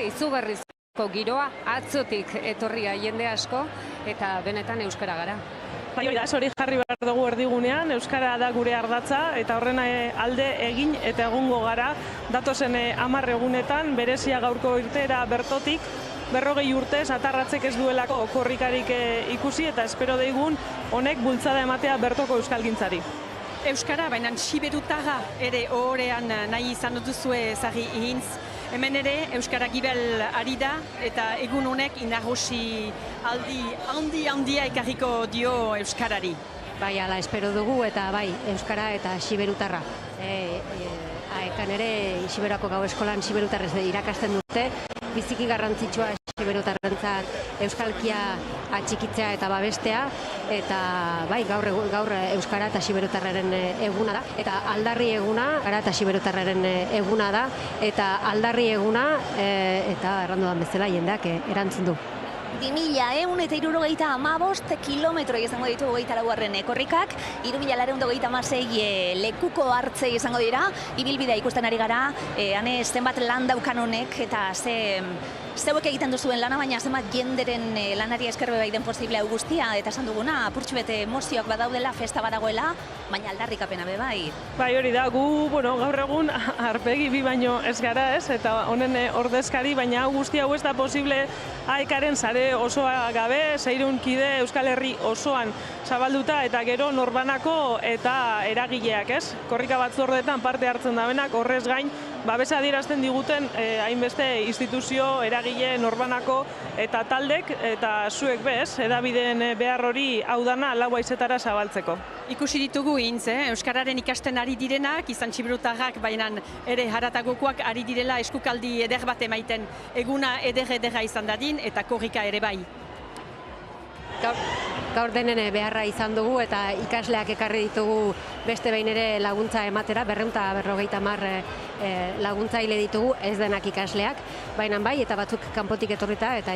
izugarrizko giroa, atzotik etorria jende asko, eta benetan euskara gara. Bai, hori jarri behar dugu erdigunean, euskara da gure ardatza, eta horren alde egin eta egungo gara, datozen 10 egunetan, berezia gaurko irteera bertotik, 40 urtez atarratzek ez duelako korrikarik ikusi, eta espero deigun honek bultzada ematea bertoko euskalgintzari. Euskara, baina siberutara ere ohorean nahi izan duzue zari ihintz. Hemen ere Euskara gibel ari da eta egun honek indarrosi handia ekarriko dio Euskarari. Bai, ala espero dugu eta bai, Euskara eta siberutarra. Ekan ere, Siberako Gau Eskolan siberutarrez irakasten dute, biziki garrantzitsua siberutarrentzat euskalkia atxikitzea eta babestea, eta bai, gaur Euskara eta siberutarraren eguna da, eta aldarri eguna, gara eta siberutarraren eguna da, eta aldarri eguna, eta errandudan bezala jendeak erantzun du. 2.175 kilometro izango ditu 24. korrikak, 3.226 lekuko hartze izango dira, ibilbidea ikusten ari gara, hane zenbat lan daukan honek eta zeuek egiten duzuen lana, baina zenbat jenderen lanari eskerbe bai den posible hau guztia, eta esan duguna, apurtxu bete emozioak badaudela, festa badagoela, baina aldarrikapena be bai. Bai, hori da, gu gaur egun arpegi bi baino ez gara ez, eta honen ordezkari, baina hau guztia hau ez da posible AEKaren sare osoa gabe, 600 kide Euskal Herri osoan zabalduta, eta gero norbanako eta eragileak ez. Korrika batzordeetan parte hartzen dabenak, horrez gain, babesa adierazten diguten hainbeste instituzio, eragile, norbanako eta taldek, eta zuek bez, edabideen behar hori hau dana lau haizetara zabaltzeko. Ikusi ditugu intz, Euskararen ikasten ari direnak, izan txiberutarrak, baina ere haratagokoak ari direla eskukaldi eder bat emaiten, eguna edera izan dadin, eta korrika ere bai. Gaur denen beharra izan dugu eta ikasleak ekarri ditugu beste behin ere laguntza ematera, 250 laguntzaile ditugu, ez denak ikasleak, baina bai, eta batzuk kanpotik etorrita eta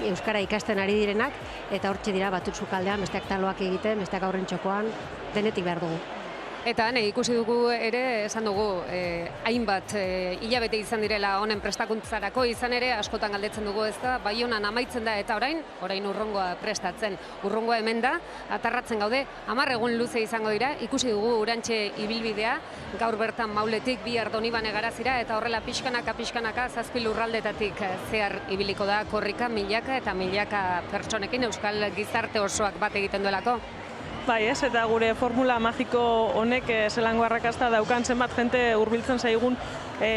euskara ikasten ari direnak, eta hortxe dira batzuk sukaldean, besteak taloak egiten, besteak aurren txokoan, denetik behar dugu. Eta ikusi dugu ere, esan dugu, hainbat hilabete izan direla honen prestakuntzarako, izan ere askotan galdetzen dugu ez da, Baionan amaitzen da eta orain urrungoa prestatzen. Urrungoa hemen da, atarratzen gaude, 10 egun luze izango dira, ikusi dugu urantxe ibilbidea, gaur bertan Mauletik bihar Donibane Garazira, eta horrela pixkanaka 7 lurraldetatik zehar ibiliko da korrika milaka eta milaka pertsonekin euskal gizarte osoak bat egiten duelako. Bai ez, eta gure formula magiko honek zelango arrakasta daukan zenbat jente hurbiltzen zaigun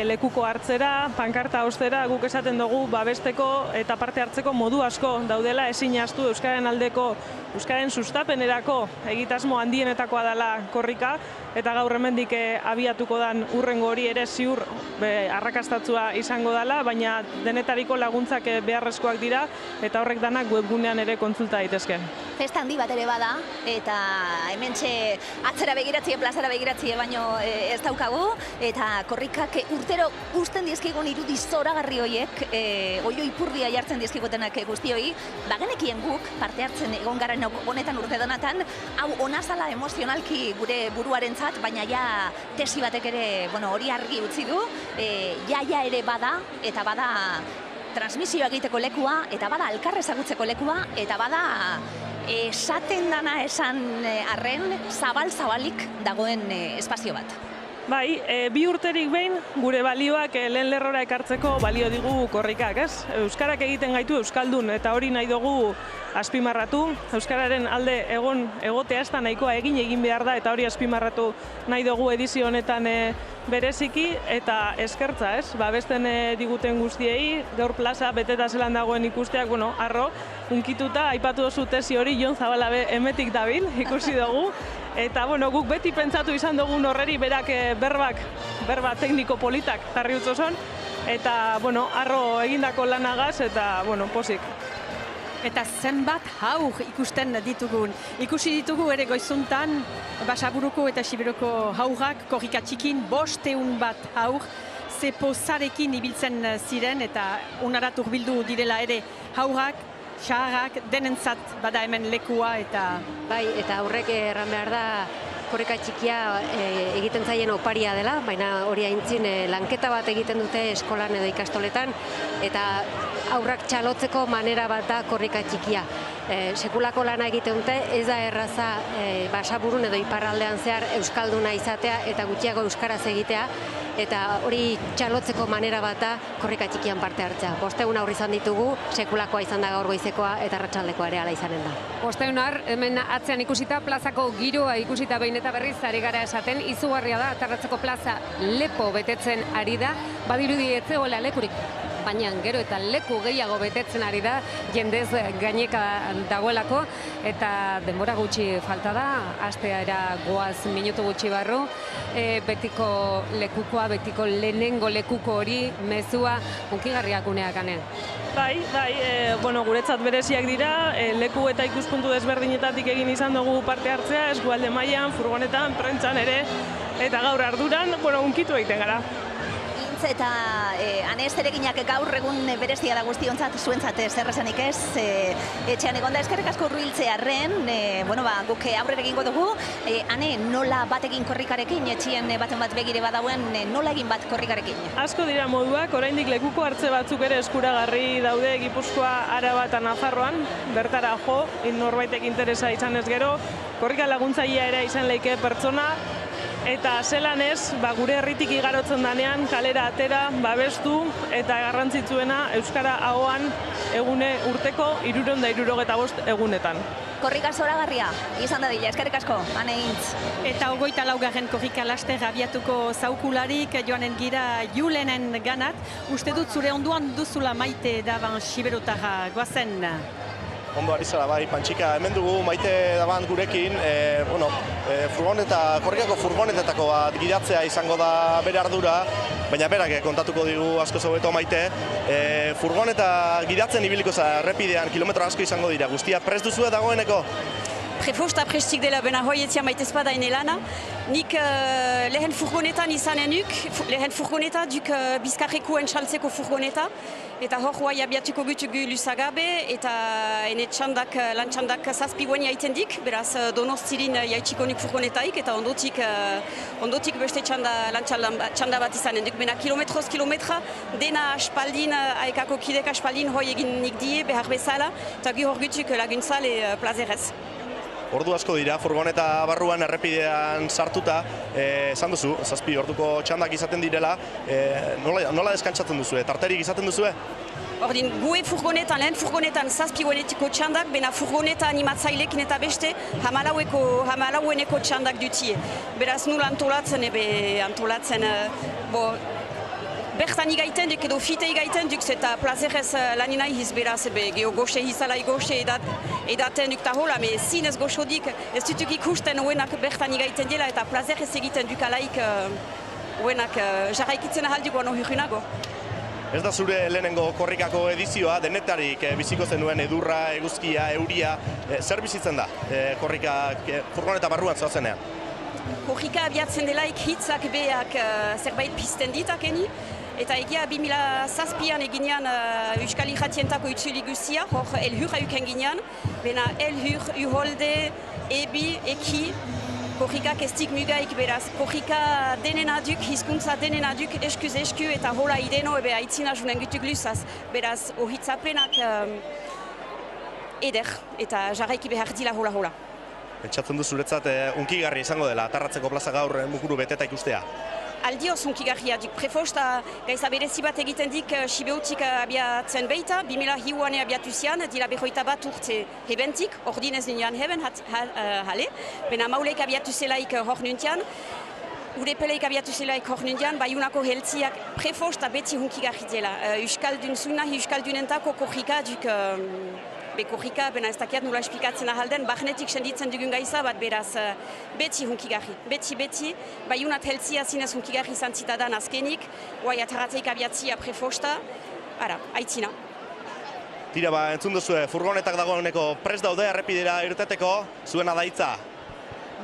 lekuko hartzera, pankarta ostera, guk esaten dugu babesteko eta parte hartzeko modu asko daudela, ezin ahaztu Euskararen aldeko, Euskararen sustapenerako egitasmo handienetakoa dela korrika, eta gaur hemendik abiatuko dan urrengo hori ere ziur arrakastatzua izango dela, baina denetariko laguntzak beharrezkoak dira, eta horrek danak webgunean ere kontsulta daitezke. Festa handi bat ere bada, eta hementxe atzera begiratzie, plazara begiratzie baino ez daukagu, eta korrikak urtero usten dizkigun irudi zoragarri horiek, oio ipurdia jartzen dizkigutenak guztioi, bagenekien guk parte hartzen egon garen honetan urte donatan, hau ona zala emozionalki gure buruarentzat, baina ja tesi batek ere hori argi utzi du, ja ere bada, eta bada transmisioa egiteko lekua, eta bada elkar ezagutzeko lekua, eta bada esaten dana esan arren zabalik dagoen espazio bat. Bai, 2 urterik behin gure balioak lehen lerrora ekartzeko balio digu korrikak, ez? Euskarak egiten gaitu euskaldun, eta hori nahi dugu azpimarratu. Euskararen alde egotea ez da nahikoa egin behar da, eta hori azpimarratu nahi dugu edizio honetan bereziki, eta eskertza, ez? Babesten diguten guztiei, gaur plaza beteta zelan dagoen ikusteak, arro, unkituta, aipatu dozu tesi hori, Jon Zabala emetik dabil, ikusi dugu. Eta guk beti pentsatu izan dugun horreri berak berba tekniko politak jarri utzozon, eta arro egindako lanagaz, eta posik. Eta zenbat haur ikusten ditugun. Ikusi ditugu ere goizuntan, Basaburuko eta Siberoko haurak, korrika txikin, 500 bat haur, ze pozarekin ibiltzen ziren, eta unarat hurbildu direla ere haurak, xaharrak, denentzat bada hemen lekua eta... Bai, eta aurrek erran behar da korrika txikia egiten zaien oparia dela, baina hori aintzin lanketa bat egiten dute eskolan edo ikastoletan, eta aurrak txalotzeko manera bat da korrika txikia. Sekulako lana egiten dute, ez da erraza Basaburun edo iparraldean zehar euskalduna izatea eta gutxiago euskaraz egitea, eta hori txalotzeko manera bat da korrika txikian parte hartzea. 500 aurri izan ditugu, sekulakoa izan da gaur goizekoa eta arratsaldekoa ere hala izanen da. 500 hemen atzean ikusita, plazako giroa ikusita behin eta berriz ari gara esaten, izugarria da, Atarratzeko plaza lepo betetzen ari da, badirudi ez zegoela lekurik, baina gero eta leku gehiago betetzen ari da, jendez gaineka dagoelako, eta denbora gutxi falta da, asteara goaz minutu gutxi barru, betiko lekukoa, betiko lehenengo lekuko hori, mezua, hunkigarriak uneak ane. Bai, guretzat bereziak dira, leku eta ikuspuntu desberdinetatik egin izan dugu parte hartzea, eskualde mailan, furgonetan, prentsan ere, eta gaur arduran, hunkitu egiten gara. Eta ane zereginak gaur egun berezia da guztiontzat, zuentzat zer esanik ez, etxean egonda eskerrik asko hurbiltzearren, guk aurrera egingo dugu, ane nola bat egin korrikarekin, etxean baten bat begire badauen, nola egin bat korrikarekin? Asko dira moduak, oraindik lekuko hartze batzuk ere eskuragarri daude Gipuzkoa, Araba eta Nafarroan, bertara jo, norbaitek interesa izan ez gero, korrika laguntzailea ere izan leike pertsona, eta zelan ez, gure herritik igarotzen danean, kalera atera, babestu, eta garrantzitsuena Euskara ahoan egune urteko 365 egunetan. Korrika zoragarria, izan da dila, eskerrik asko, ane intz. Eta 24. korrika laster abiatuko zaukularik joanen gira Julenen ganat. Uste dut zure onduan duzula Maite daban Siberutara, goazen. Ondo ari zara, bai, Pantxika, hemen dugu Maite daban gurekin, korrikako furgonetetako bat gidatzea izango da bere ardura, baina berak kontatuko digu asko hobeto Maite. Furgoneta gidatzen ibiliko za errepidean kilometro asko izango dira, guztia prest duzue dagoeneko? Prefosta prestik dela bena hoietzia maitez bada elana. Nik lehen furgonetan izanen lehen furgoneta duk bizkarrekoen txaltzeko furgoneta. Eta hor guai abiatuko gutugu lusagabe eta ene lan txandak zazpiguen jaiten dik. Beraz Donostirin jaitsiko nik furgonetaik eta ondotik beste lan txanda bat izanen duk. Bena kilometroz kilometra dena aspaldin, aekako kidek aspaldin hoi egin nik die behar bezala. Eta gu hor gutuk laguntzale plazerez. Ordu asko dira, furgoneta barruan errepidean sartuta, esan duzu, 7 orduko txandak izaten direla, nola deskantzatzen duzu, tarterik izaten duzu? Ordin, gue lehen furgonetan 7 txandak, bena furgoneta animatzailekin eta beste hamalaueneko txandak dutie. Beraz, nul antolatzen, bertan igaiten duk edo fite igaiten duk eta plazerez lanina ihiz beraz geho goxe izala goxe edaten duk tahola, me zinez goxodik ez dutuk ikusten oenak bertan igaiten dela eta plazerez egiten duk alaik oenak jarraikitzen ahaldik guano hurinago. Ez da zure lehenengo korrikako edizioa, denetarik biziko zenuen edurra, eguzkia, euria, zer bizitzen da furgoneta barruan zoazenean? Korrika abiatzen delaik hitzak beak zerbait pizten ditakeni. Eta egia 2007an eginean Euskal Irratientako itzuli guzia, hor elhur hauken ginean, bena elhur, uholde, ebi, eki, korrikak estik mugaik beraz. Korrika denen aduk, hizkuntza denen aduk, eskuz esku eta hola ideno ebe aitzina junen gutuk luzaz. Beraz, ohitzapenak eder eta jarraiki behar dila hola. Pentsatzen du zuretzat unkigarri izango dela, Atarratzeko plaza gaur mukuru beteta ikustea? Aldioz unkigarria duk. Prefosta gaiza berezi bat egiten dik Sibeutik abiatzen beita, 2002an abiatu zian, dila 21 urte hebentik, ordin ez nian heben hale, bena maulek abiatu zelaik hor nuntian, Urepeleik abiatu zelaik hor nuntian, baiunako heltziak prefosta beti unkigarri dela. Euskaldun zuna, euskaldunentako korrika duk korrika, bena ez dakiat nula esplikatzen ahalden, bahnetik senditzen dugun gaiza bat beraz beti hunkigarri. Beti, baiunat heltzia zinez hunkigarri zantzitadan azkenik, guai Atarratzeik abiatzia prefosta, aitzina. Tira entzun duzu, furgonetak dagoeneko prest daude errepidera irteteko, zuen adaitza?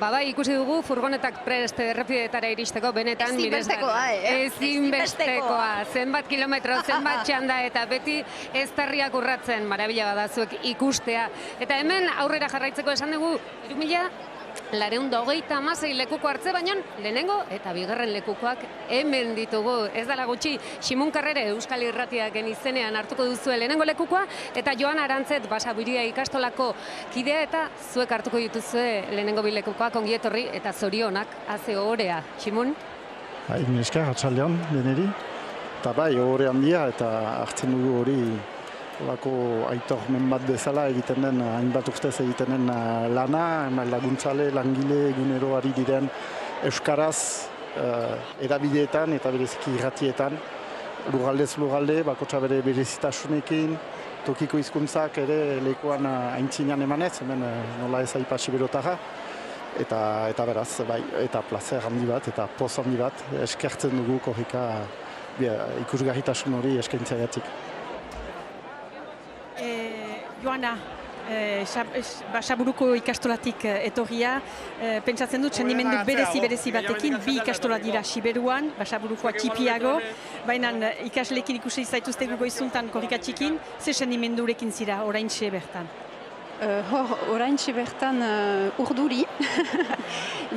Bai, ikusi dugu furgonetak prest errepideetara iristeko, benetan ezinbestekoa. Zenbat kilometro, zenbat txanda eta beti eztarriak urratzen, marabila bada zuek ikustea. Eta hemen aurrera jarraitzeko esan dugu, 426 lekuko hartze, baino lehenengo eta bigarren lekukoak hemen ditugu. Ez dela gutxi, Ximun Karrere Euskal Irratiaken izenean hartuko duzue lehenengo lekukoa, eta Joan Arantzet Basaburia ikastolako kidea, eta zuek hartuko dituzue lehenengo bi lekukoak. Ongi etorri eta zorionak haze ohorea. Ximun? Esker, atxaldean, deneri. Eta bai, ohore handia eta hartzen dugu hori olako aitormen bat bezala egiten den, hainbat urtez egiten den lana, laguntzale, langile, egunero ari diren euskaraz erabideetan eta bereziki irratietan, lugaldez lugalde, bakotsa bere berezitasunekin, tokiko hizkuntzak ere lekuan aintzinean emanez, hemen nola ez aipa Siberotarra. Eta beraz, bai, eta plazer handi bat, eta poz handi bat, eskertzen dugu korrika ikusgarritasun hori eskaintzeagatik. Joana, Basaburuko ikastolatik etorria, pentsatzen dut sendimendu berezi batekin, bi ikastola dira Siberuan, Basaburukoa txipiago, baina ikasleekin ikusi zaituztegu goizuntan korrika txikin, ze sendimendurekin zira oraintxe bertan? Oraintxe bertan urduri,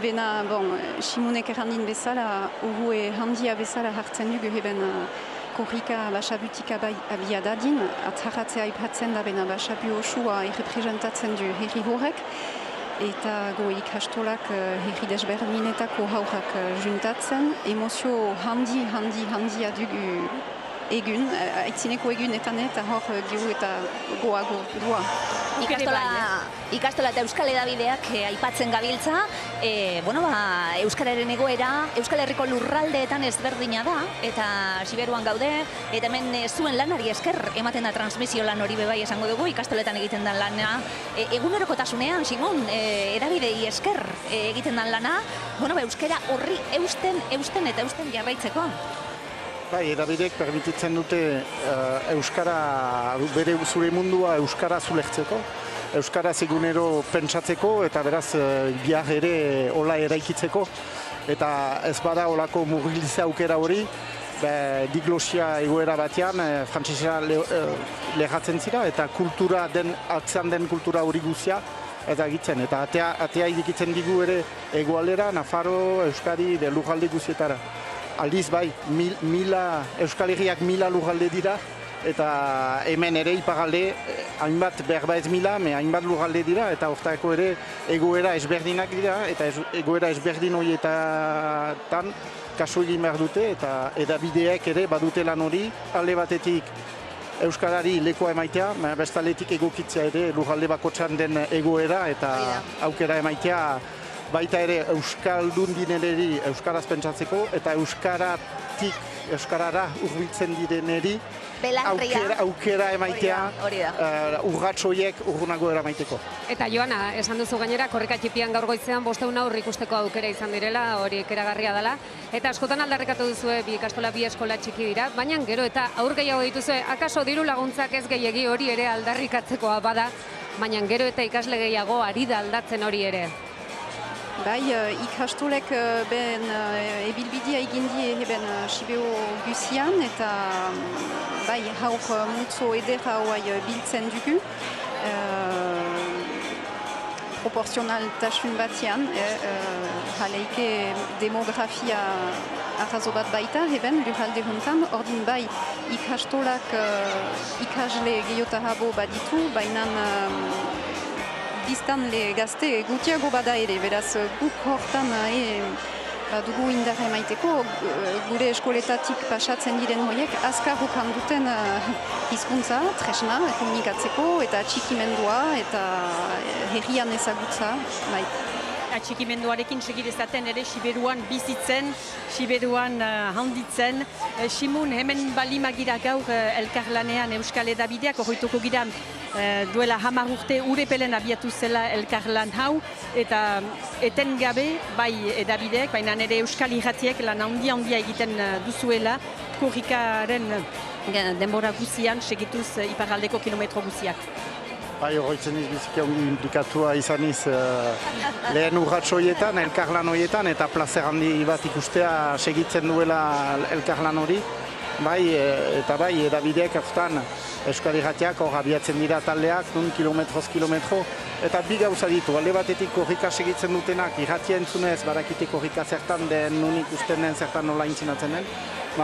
bena, Ximunek errandin bezala, urue handia bezala hartzen dugu heben korrika Basabutik abia dadin, atharratzea aipatzen da bena Basabu osua errepresentatzen du herri horrek, eta go ikastolak herri desberdinetako haurrak juntatzen, emozio handia dugu egun, aitzineko egunetan eta hor giru eta goago doa. Ikastola eta Euskal Edabideak aipatzen gabiltza, Euskararen egoera, Euskal Herriko lurraldeetan ezberdina da, eta Siberuan gaude, eta hemen zuen lanari esker ematen da transmisio lan hori bebai esango dugu, ikastoletan egiten den lana, egunerokotasunean, Ximun, edabidei esker egiten den lana, euskara horri eusten jarraitzeko. Bai, edabideek permititzen dute euskara, bere zure mundua euskara zulertzeko, euskaraz egunero pentsatzeko eta beraz bihar ere hola eraikitzeko. Eta ez bada holako murgiltze aukera hori, diglosia egoera batean frantsesa lerratzen zira eta kultura atzean den kultura hori guzia eta egitzen. Eta atea irekitzen digu ere hegoaldera, Nafaro, Euskadi, lurralde guzietara. Aldiz bai, Euskal Herriak 1000 lurralde dira, eta hemen ere iparalde hainbat berba ez 1000, hainbat lurralde dira, eta hortako ere egoera ezberdinak dira, eta egoera ezberdin horietan kasu egin behar dute, eta edabideek ere badute lan hori, alde batetik Euskarari lekoa emaitea, bestaletik egokitzea ere lurralde bakotxan den egoera, eta aukera emaitea baita ere euskaldun dinereri euskaraz pentsatzeko eta euskarara hurbiltzen direneri aukera emaitea urrats horiek urrunago eramaiteko. Eta Joana, esan duzu gainera, korrika txipian gaur goizean 500 haur ikusteko aukera izan direla, hori ikeragarria dela, eta askotan aldarrikatu duzue bi ikastola bi eskola txiki dira, baina gero eta aur gehiago dituzue, akaso diru laguntzak ez gehiegi hori ere aldarrikatzekoa bada, baina gero eta ikasle gehiago ari da aldatzen hori ere. Bai, ikastolek ben ebilbidea egindi eben Sibeo guzian eta bai haur multzo edera hauai biltzen dugu. Proportzionaltasun batean, jaleike demografia arrazo bat baita eben lurralde hontan, ordin bai ikastolak ikasle gehiotahabo baditu, baina biztanle gazte gutiago bada ere, beraz guk hortan dugu indarra emaiteko, gure eskoletatik pasatzen diren horiek azkar ukan duten hizkuntza, tresna, komunikatzeko eta atxikimendua eta herrian ezagutza. Bai. Atxikimenduarekin segidezaten ere Siberuan bizitzen, Siberuan handitzen. Ximun, hemen balimagira gaur elkarlanean Euskal Edabideak, horretuko gira duela 10 urte urepelen abiatu zela elkarlan hau, eta etengabe bai Edabideek, baina ere Euskal Irratiek lan handia egiten duzuela, korrikaren denbora guzian segituz iparraldeko kilometro guziak. Bai, horretzen biziki ongi implikatua izaniz lehen urrats horietan, elkarlan horietan, eta plazer handi bat ikustea segitzen duela elkarlan hori. Bai, eta bai, edabideek hartan Euskal Irratiak hor abiatzen dira taldeak, nun kilometro, eta bi gauza ditu. Alde batetik korrika segitzen dutenak, irratia entzunez, barakite korrika zertan den, nun ikusten den, zertan nola intzinatzen den.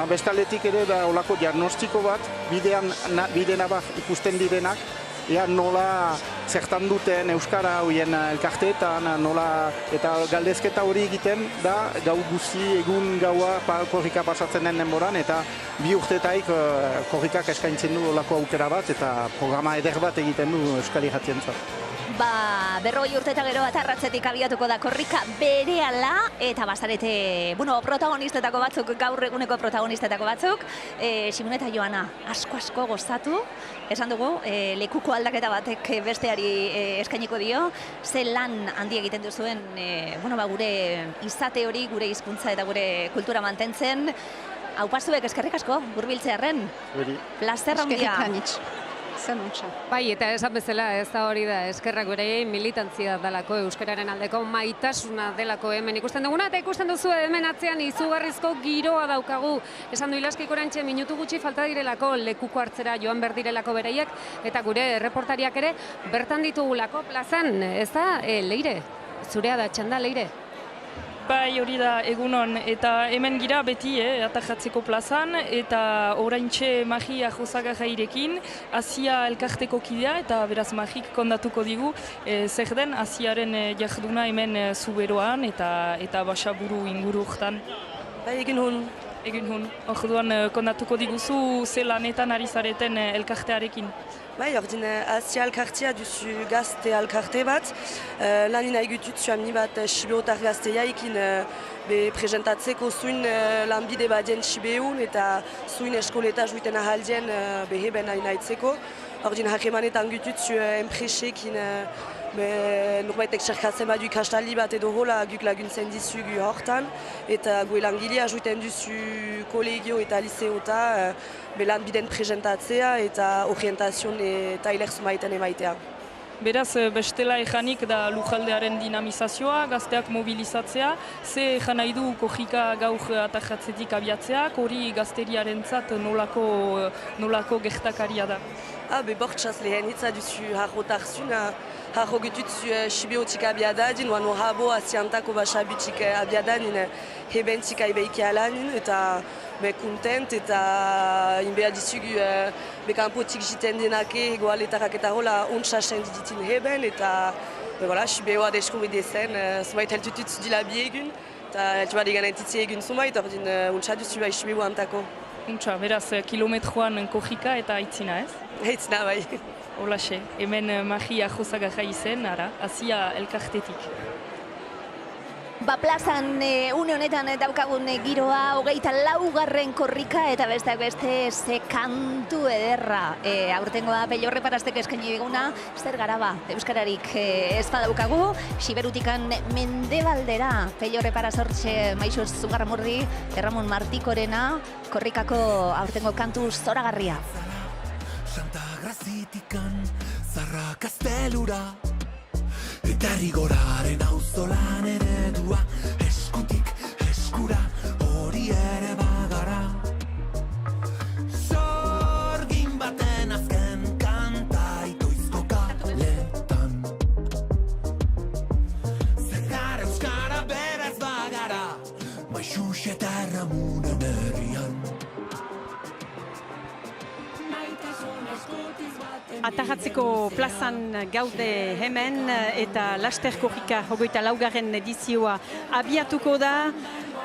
Bestaldetik ere da olako diagnostiko bat, bide nabar ikusten direnak, ea nola zertan duten Euskara hoien elkarteetan, nola eta galdezketa hori egiten da gau guzi egun gaua korrika pasatzen den denboran, eta bi urtetaik korrikak eskaintzen du olako aukera bat eta programa eder bat egiten du Euskal Irratientzat. 40 urte eta gero atarratzetik abiatuko da korrika berehala, eta bazarete, protagonistetako batzuk, gaur eguneko protagonistetako batzuk, Simone eta Joana asko gozatu, esan dugu, lekuko aldaketa batek besteari eskainiko dio, ze lan handi egiten duzuen, gure izate hori, gure hizkuntza eta gure kultura mantentzen. Hau pastuek eskerrik asko, hurbiltzearren. Plazer handia. Bai, eta esan bezala, ez da hori da, eskerrak beraiei militantzia dalako, euskararen aldeko maitasuna delako hemen ikusten duguna, eta ikusten duzu hemen atzean izugarrizko giroa daukagu. Esan du Ilaskik oraintxe minutu gutxi falta direlako lekuko hartzera joan berdirelako beraiek, eta gure erreportariak ere bertan ditugulako plazan, ez da, Leire, zurea da txanda, Leire? Bai, hori da egunon, eta hemen gira beti atajatzeko plazan, eta oraintxe Magi Arrozagajairekin, Asia elkarteko kidea, eta beraz Magik kondatuko digu, zer den Asiaren jarduna hemen zuberoan, eta basaburu inguru hortan. Bai, egin hun. Orduan kondatuko diguzu ze lanetan ari zareten elkartearekin. Bai, ordin Asia elkartea duzu gazte elkarte bat, lanin haigutut zuamni bat Sibeotar gazteiaikin presentatzeko zuin lanbide badien Sibeun eta zuin eskoleta juiten ahaldien beheben nahitzeko. Ordin harremanetan gutut zu enpresekin norbaitek txerkatzen badu ikastaldi bat edo hola guk laguntzen dizugu hortan, eta gue langilea juiten duzu kolegio eta liseota belan biden presentatzea eta orientazion eta ilerzu maiten emaitea. Beraz, bestela ejanik da lujaldearen dinamizazioa, gazteak mobilizatzea, ze ejan nahi du korrika gaur atajatzetik abiatzeak, hori gazteriarentzat nolako gertakaria da? Bortxaz lehen hitza duzu harrotarzun, harro gutut Sibeotik abiadadin, oan horabo asiantako basabutik abiadanin hebentik aibeiki alanin, eta kontent eta inbea dizugu kanpotik jiten denake egoaletarak eta hola ontsasen ditin heben, eta Sibeoa desko edezen, zumait heltutut zudila bi egun, eta heltuba degan entitzi egun zumait, ordin ontsa duzu bai Sibeoa antako. Untsa, beraz, kilometroan korrika eta aitzina, ez? Aitzina, bai. Olaxe, hemen Magi Arrozagajai zen, Asia elkartetik. Plazan une honetan daukagun giroa, 24. korrika eta besteak beste ze kantu ederra. Aurtengoa Pello Reparastek eskaini diguna, zer gara euskararik ez badaukagu, Siberutikan mendebaldera Pello Reparas hortxe Maixo Zugarramurdi, Erramon Martikorena, korrikako aurtengo kantu zoragarria. Santa Grazitikan zarra kastelura, eta rigoraren auzolan eredua, eskutik eskura hori ere bagara. Sorgin baten azken kanta itoizko kaletan, zer euskara berez bagara, Maixux eta Erramunen herrian. Atajatzeko plazan gaude hemen eta laster korrika 24. edizioa abiatuko da.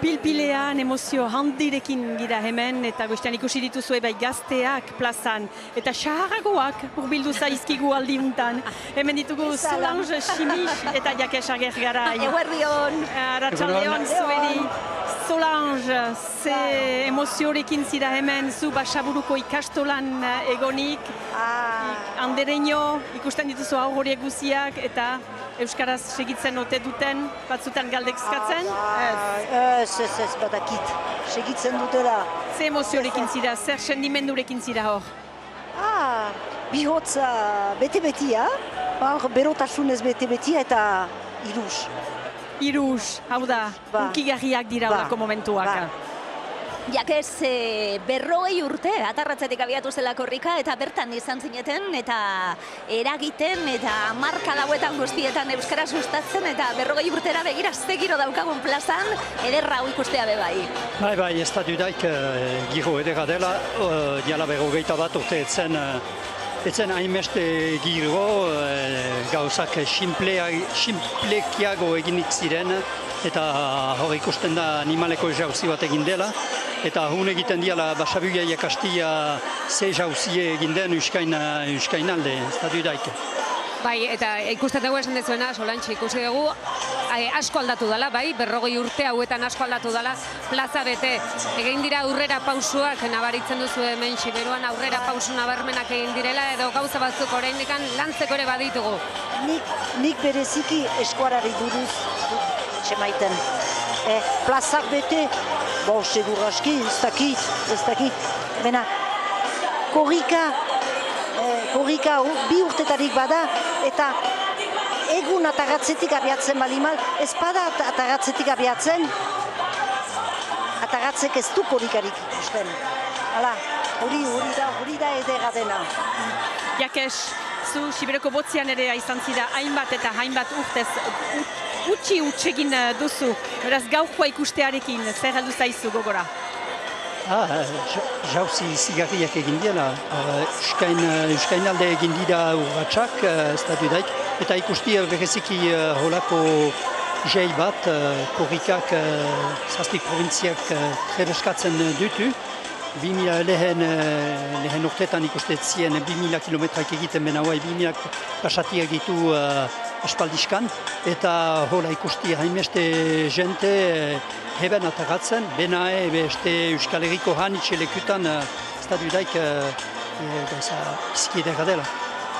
Pilpilean emozio handirekin gira hemen eta goiztean ikusi dituzue bai gazteak plazan eta xaharagoak hurbildu zaizkigu aldiuntan. Hemen ditugu Solange Chimich eta Jakes Agergarai. Eguerdion! Arratsaldeon zueri. Solange, ze emoziorekin zira hemen zu Basaburuko ikastolan egonik. Andereño ikusten dituzu hau horiek guziak eta euskaraz segitzen ote duten, batzutan galdezkatzen? Ez, badakit, segitzen dutela. Ze emoziorekin zira, zer sendimendurekin zira hor? Bihotza bete-betia, berotasunez bete-betia eta iruz. Iruz, hau da, ukigarriak dira horako momentuak. Jakez, 40 urte, atarratzetik abiatu zela korrika, eta bertan izan zineten, eta eragiten, eta marka lauetan guztietan euskara sustatzen, eta 40 urtera begira zegiro daukagun plazan, ederra hau ikustea bebai. Bai, ez da dudaik giro edera dela, jala 41 urte etzen hainbeste giro, gauzak simplekiago eginik ziren, eta hor ikusten da animaleko jauzi bat egin dela, eta hun egiten diala Basabuia jakastia ze jauzie egin den Euskain alde, ez da dudaik. Bai, eta ikusten dugu esan dezuena, Solantxe, ikusi dugu, asko aldatu dela, bai, 40 urte hauetan asko aldatu dela, plaza bete. Egin dira aurrera pausuak, nabaritzen duzu hemen Siberuan aurrera pausu nabarmenak egin direla, edo gauza batzuk oraindik lantzeko ere baditugu. Nik bereziki eskuarari buruz txemaiten. Plazak bete, segur aski, ez dakit. Bena, korrika bi urtetarik bada, eta egun ataratzetik abiatzen balimal, ez bada ataratzetik abiatzen, ataratzek ez du korrikarik ikusten. Hala, hori da edera dena. Jakes, zu Siberoko botzian ere izan zira hainbat eta hainbat urtez utxi egin duzu. Beraz, gaurkoa ikustearekin, zer heldu zaizu gogora? Jauzi zigarriak egin dira, Euskain alde egin dira urratxak, ez da dudaik, eta ikusti bereziki holako jei bat, korrikak, zazpik provintziak trebeskatzen dutu. 2000 lehen urtetan ikustetzien 2000 kilometrak egiten bena hauai 2000 pasatiak ditu espaldiskan, eta hola ikusti hainbeste jente heben ataratzen, bena beste Euskal Herriko hanitxe lekutan ez da dudaik gauza biziki edera dela.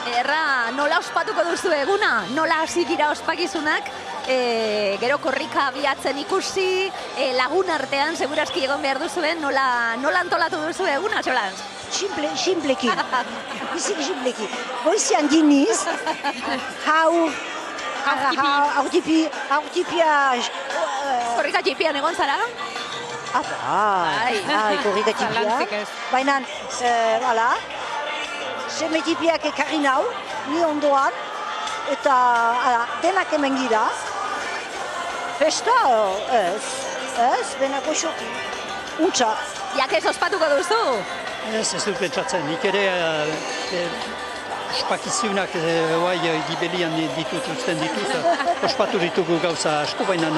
Erra, nola ospatuko duzu eguna? Nola hasi gira ospakizunak? Gero korrika abiatzen ikusi, lagun artean, seguraski egon behar duzuen, nola antolatu duzu eguna, Solantz? Simpleki, biziki simpleki. Goizian diniz, aurtipia... Korrika txipian egon zara? Korrika txipia. Baina, seme txipiak ekarri nau, ni ondoan, eta denak hemen gira. Festa, ez, benako xoki. Untxa. Jakez ospatuko duzu? Ez dut pentsatzen, nik ere ospakizunak gibelian ditut, ospatu ditugu gauza asko, baina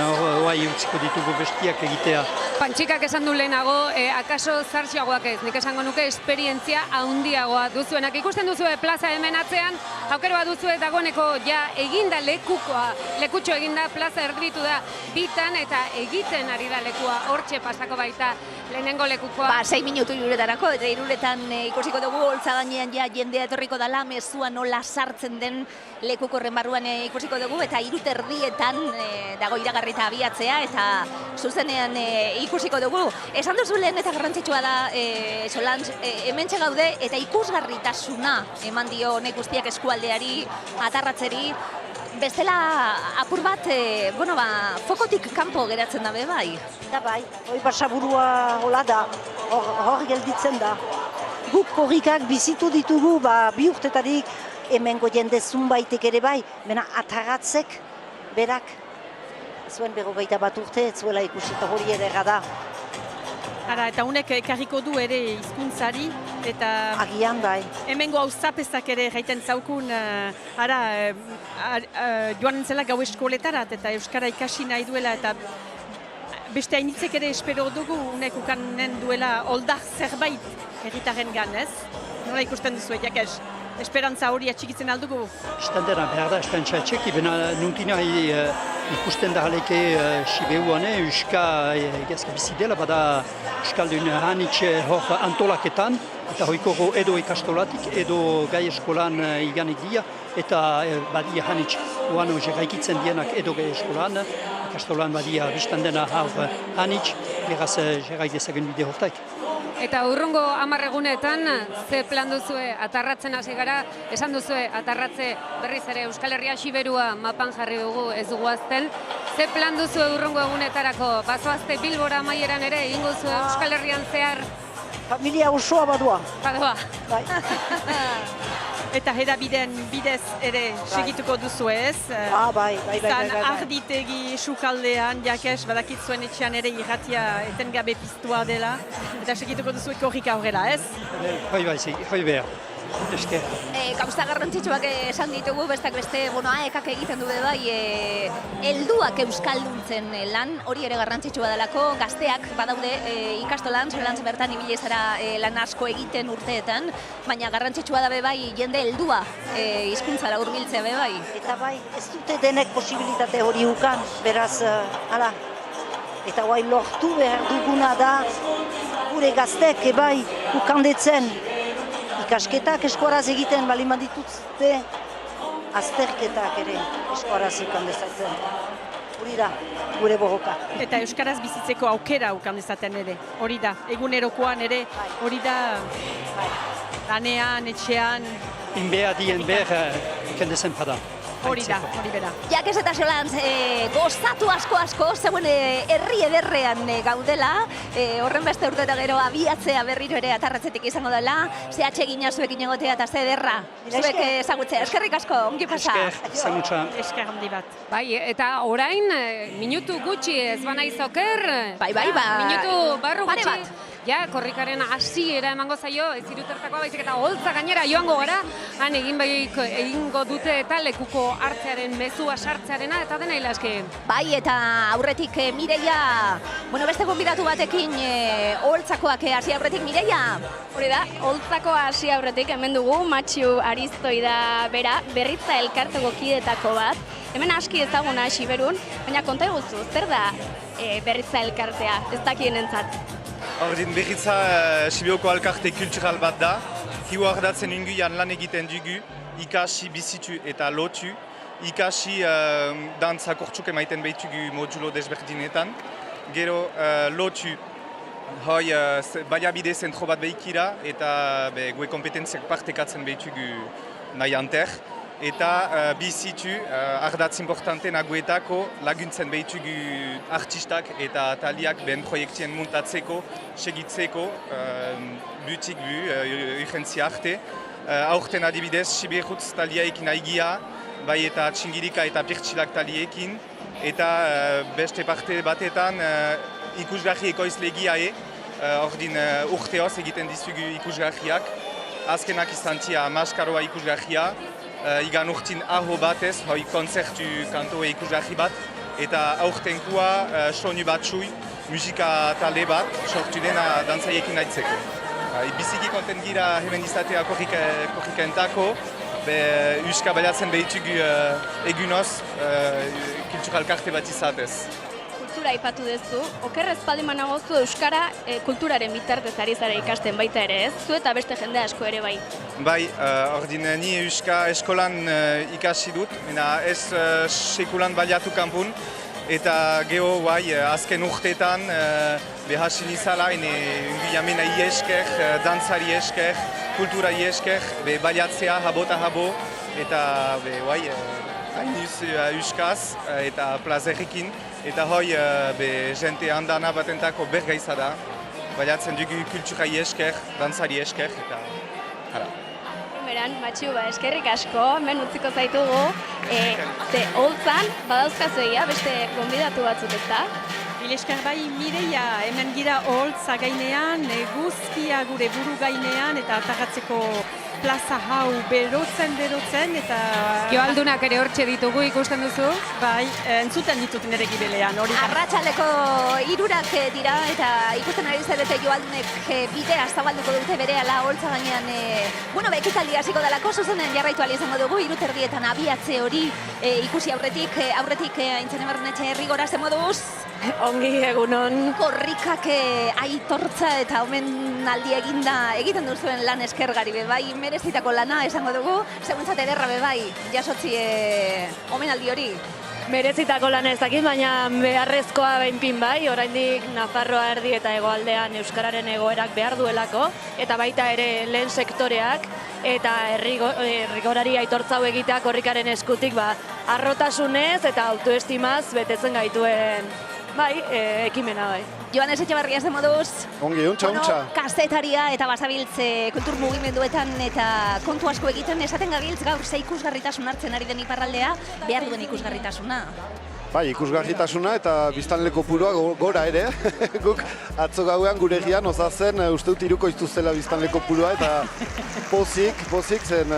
utziko ditugu bestiak egitea. Pantxikak esan du lehenago, akaso zartxiagoak ez, nik esango nuke esperientzia handiagoa duzuenak. Ikusten duzue plaza hemen atzean, aukero bat duzue dagoeneko ja eginda lekutxo eginda, plaza erditu da bitan eta egiten ari da lekua, hortxe pasako baita lehenengo lekukoa. 6 minutu iruretarako, eta iruretan ikusiko dugu holtza gainean ja jendea etorriko dela, mezua nola sartzen den lekukorren barruan ikusiko dugu, eta 3:30 dago iragarrita abiatzea, eta zuzenean ikusiko dugu. Esan duzu lehen eta garrantzitsua da, Solantz, hementxe gaude, eta ikusgarritasuna eman dio honek guztiak eskualdeari, atarratzeri, bestela apur bat, fokotik kanpo geratzen da bai. Da bai, hoi Basaburua hola da, hor gelditzen da. Guk korrikak bizitu ditugu, 2 urtetarik hemengo jende zunbaitek ere bai, bena ataratzek, berak, zuen 41 urte, ez zuela ikusita hori ere da. Eta honek ekarriko du ere hizkuntzari, eta... Agian bai. Hemengo auzapezak ere gaiten zaukun, joan zela gau eskoletarat, eta euskara ikasi nahi duela, eta beste hainitzek ere espero dugu, honek ukanen duela oldar zerbait herritaren ganez. Nola ikusten duzu, Jakes? Esperantza hori atxikitzen aldugu? Estandera, behar da, esperantza atxiki, bena nuntina ikusten da haleke Sibeuan, Euska egazka bizidela, bada Euskaldun hanitxe hor antolaketan, eta hoiko edo ikastolatik, edo gai eskolan iganik dia, eta badia hanitx uano jeraikitzen dienak edo gai eskolan, ikastolan badia biztan dena hau hanitx, beraz jeraik dezagun bide hortaik. Eta urrungo 10 egunetan, ze plan duzue atarratzen hasi gara, esan duzue atarratze berriz ere Euskal Herria Xiberua mapan jarri dugu ez dugu azten. Ze plan duzue urrungo egunetarako? Bazoazte Bilbora amaieran ere, egingo zuen Euskal Herrian zehar? Familia osoa badua. Badoa. Bai. Eta hedabideen bidez ere segituko duzu ez? Bai. Izan arditegi sukaldean, jakes, badakit zuen etxean ere irratia etengabe piztua dela. Eta segituko duzu korrika aurrera, ez? Hoi behar. Esker. Gauza garrantzitsuak esan ditugu, bestak beste, ekak egiten du bai, helduak euskalduntzen lan, hori ere garrantzitsua delako, gazteak badaude ikastolan, zelantz bertan ibili zara lan asko egiten urteetan, baina garrantzitsua da bai jende heldua hizkuntzara hurbiltzea bai. Eta bai, ez dute denek posibilitate hori ukan, beraz, hala. Eta guai lortu behar duguna da, gure gaztek bai ukandetzen, ikasketak eskuaraz egiten balin badituzte, azterketak ere eskuaraz ikan dezaten. Hori da, gure borroka. Eta euskaraz bizitzeko aukera ukan dezaten ere, hori da. Egunerokoan ere, hori da, lanean, etxean. Inbea dien behar ikan dezen pada. Hori da, hori bera. Jakes eta Xolantz, gozatu asko, zeuen herri ederrean gaudela, horren beste urte eta gero abiatzea berriro ere atarratzetik izango dela, zehatxe gina zuekin egotea eta ze ederra, zuek ezagutzea. Eskerrik asko, ongi pasa. Esker handi bat. Bai, eta orain, minutu gutxi ez banaiz oker. Bai. Minutu barru Pare gutxi. bat. Ja, korrikaren hasiera emango zaio, ez irutertakoa baizik eta holtza gainera joango gara, han egingo dute eta lekuko hartzearen mezua sartzearena eta dena ilaski. Bai, eta aurretik Mireia, beste gonbidatu batekin holtzakoak hasi aurretik Mireia. Hori da, holtzakoa hasi aurretik hemen dugu, Matxu Aristoi da bera, Berritza elkarteko kidetako bat. Hemen aski ezaguna Xiberun, baina konta eguzu, zer da Berritza elkartea, ez dakienentzat? Ordin Berritza Sibioko alkarte kultural bat da. Hiu ardatzen inguian lan egiten dugu, ikasi bizitu eta lotu. Ikasi dantza kortxuk emaiten behitugu modulo desberdinetan. Gero lotu, hoi baliabide zentro bat behikira eta gue kompetentziak partekatzen behitugu nahi anter. Eta bizitu, ardatz importante nagoetako laguntzen behitugu artistak eta taliak ben proiektien muntatzeko, segitzeko, butik urgentzia arte. Aurten adibidez, Siberutz taliekin aigia, bai eta txingirika eta pirtxilak taliekin. Eta beste parte batetan ikusgarri ekoizlegia ordin urteoz egiten dizugu ikusgarriak. Azkenak izantzia Maskaroa ikusgarria. Igan urtin aho batez, hoi konzertu kantoe ikusgarri bat, eta aurtenkua soinu batzui, musika talde bat, sortu dena dantzaiekin nahitzeko. Biziki kontent gira hemen izatea korrikaentako, euska baliatzen behitugu egunoz, kultural karte bat izatez. Kultura aipatu duzu, oker ez paldiman nagozu euskara kulturaren bitartez ari zara ikasten baita ere ez? Zu eta beste jende asko ere bai. Bai, ordin ni euska eskolan ikasi dut, ez sekulan baliatu kanpun, eta geho bai, azken urteetan behasi nizala, ungiamena esker, dantzari esker, kultura esker, baliatzea habo eta habo, eta bai, hainuz euskaz eta plazerrekin. Eta hoi, jente handana batentako bergaiza da, baliatzen dugu kulturai esker, dantzari esker, eta hala. Beran, Matxu, eskerrik asko, hemen utziko zaitugu, ze holtzan, badauzkazu egia, beste gonbidatu batzuk ez da? Esker bai Mireia, hemen gira holtza gainean, guztia gure buru gainean, eta atarratzeko plaza hau berotzen, eta... Joaldunak ere hortxe ditugu ikusten duzu? Bai, entzuten ditut nire gibelean, hori. Arratsaldeko 3 dira, eta ikusten ari zarete joaldunek bidea zabalduko dute berehala holtza gainean. Ekitaldi hasiko delako, zuzenen jarraitu ahal izango dugu, 3:00 abiatze hori ikusi aurretik Aintzane Barrenetxe Rigora ze moduz? Ongi egunon. Korrikak aitortza eta omenaldi egiten duzuen lan eskergari bai, merezitako lana esango dugu, seguntzat ederra bai, jasotzi omenaldi hori. merezitako lana ez dakit, baina beharrezkoa behinpin bai, oraindik Nafarroa erdi eta hegoaldean euskararen egoerak behar duelako, eta baita ere lehen sektoreak, eta herrigorari aitortzau egitea korrikaren eskutik arrotasunez eta autoestimaz betetzen gaituen ekimena bai. Joanes Etxebarria ze moduz? Ongi, untxa. Kazetaria eta basabiltze kultur mugimenduetan eta kontu asko egiten esaten gabiltz gaur ze ikusgarritasun hartzen ari den iparraldea, behar duen ikusgarritasuna. Bai, ikusgarritasuna eta biztanle kopurua gora ere. Guk atzo gauean gure egian osazen uste dut irukoiztu zela biztanle kopurua eta pozik zen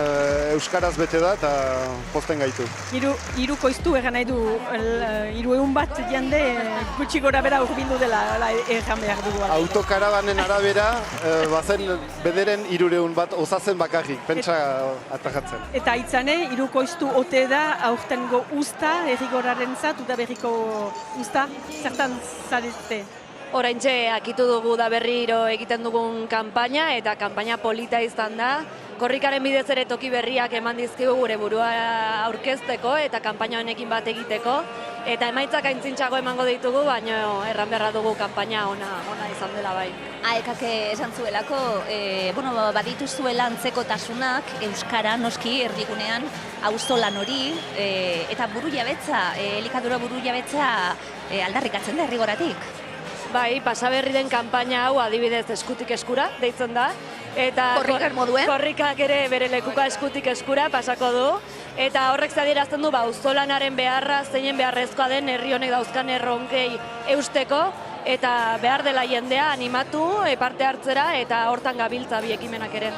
euskaraz bete da eta pozten gaitu. Irukoiztu egan nahi du, 300 bat jende gutxi gora bera urbildu dela egan behar dugu. Autokarabanen arabera, bazen bederen 300 bat osazen bakarrik, pentsa atajatzen. Eta itzane, irukoiztu ote da aurtengo usta errigoraren zat, udaberriko usta, zertan zarete? Oraintxe akitu dugu da berriro egiten dugun kanpaina eta kanpaina polita izan da. Korrikaren bidez ere toki berriak eman dizkigu gure burua aurkezteko eta kanpaina honekin bat egiteko. Eta emaitzak aintzintxago emango ditugu, baina erran beharra dugu kanpaina ona izan dela bai. Aekak esan zuelako, baditu zuela antzekotasunak euskara noski erdigunean auzolan hori eta buru jabetza, elikadura buru jabetza aldarrikatzen da herrigoratik. Bai, pasaberri den kanpaina hau adibidez eskutik eskura deitzen da. Eta korrikak moduen? Korrikak ere bere lekuka eskutik eskura pasako du. Eta horrek adierazten du auzolanaren beharra, zeinen beharrezkoa den herri honek dauzkan erronkei eusteko. Eta behar dela jendea animatu, parte hartzera eta hortan gabiltza bi ekimenak ere.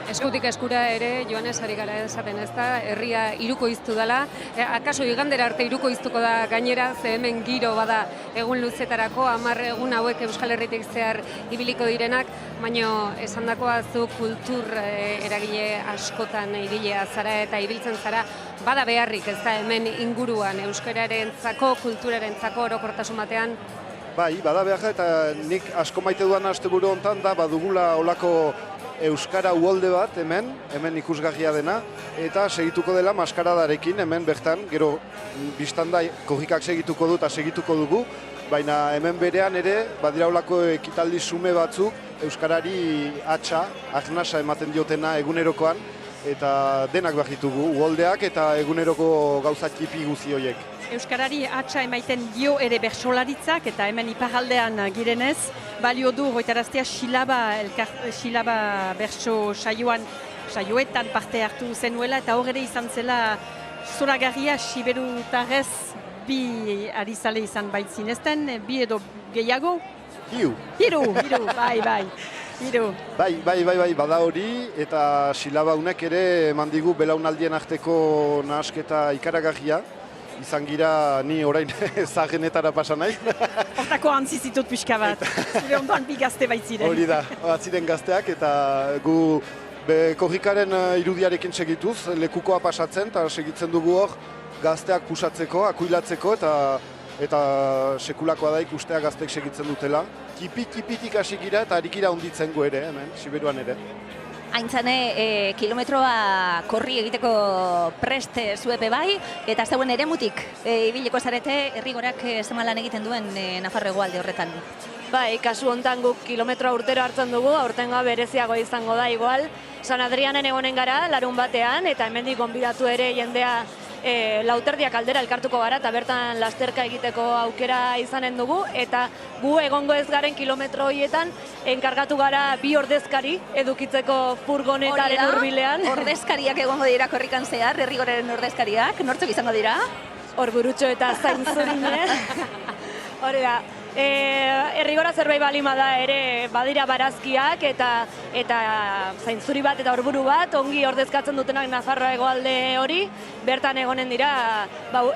Eskutik eskura ere, Joanes ari gara esaten ez da, herria irukoiztu dela. Akaso igandera arte irukoiztuko da gainera, ze hemen giro bada egun luzetarako, 10 egun hauek Euskal Herritik zehar ibiliko direnak, baino esandakoa zu kultur eragile askotan ibilea zara eta ibiltzen zara, bada beharrik ez da hemen inguruan euskararentzako, kulturarentzako orokortasun batean. Bai, bada beharra eta nik asko maite duan asteburu hontan da badugula olako euskara uholde bat hemen ikusgarria dena, eta segituko dela maskaradarekin hemen bertan, gero biztanda korrikak segituko du eta segituko dugu, baina hemen berean ere badira olako ekitaldi sume batzuk euskarari arnasa ematen diotena egunerokoan, eta denak behar ditugu, uholdeak eta eguneroko gauza txipi guzi horiek. Euskarari atxa emaiten dio ere bertsolaritzak eta hemen iparraldean girenez, balio du goitaraztea Xilaba bertso saioetan parte hartu zenuela eta hor ere izan zela zoragarria siberutarrez bi arizale izan baitzin ezten, bi edo gehiago? Hiru, bai. Bai, bada hori, eta Xilaba unek ere eman digu belaunaldien arteko nahasketa ikaragarria. Izan gira ni orain zagenetara pasa nahi. Hortako antzizitut pixka bat, zure ondoan bi gazte baitziren. Hori da, ziren gazteak eta gu korrikaren irudiarekin segituz, lekukoa pasatzen eta segitzen dugu hor gazteak pusatzeko, akuilatzeko eta sekulakoa da ikustea gazteek segitzen dutela. Kipitik hasi gira eta harikira onditzen gu ere, hemen, Siberuan ere. Aintzane, kilometroa korri egiteko preste zuepe bai, eta zeuen ere mutik ibiliko zarete herrigorak zemalan egiten duen Nafarro hegoalde horretan. Bai, kasu hontan guk kilometroa urtero hartzen dugu, aurtengoa bereziago izango da igual. San Adrianen egonen gara, larun batean, eta hemendik gonbidatu ere jendea lauterdiak aldera elkartuko gara eta bertan lasterka egiteko aukera izanen dugu, eta gu egongo ez garen kilometro horietan enkargatu gara bi ordezkari edukitzeko furgonetaren hurbilean. Ordezkariak egongo dira korrikan zehar, herrigoraren ordezkariak, nortzuk izango dira? Hor burutxo eta zainzurine. Hori da. Herrigora zerbait balima da ere badira barazkiak eta zainzuri bat eta horburu bat ongi ordezkatzen dutenak Nafarroa hegoalde hori, bertan egonen dira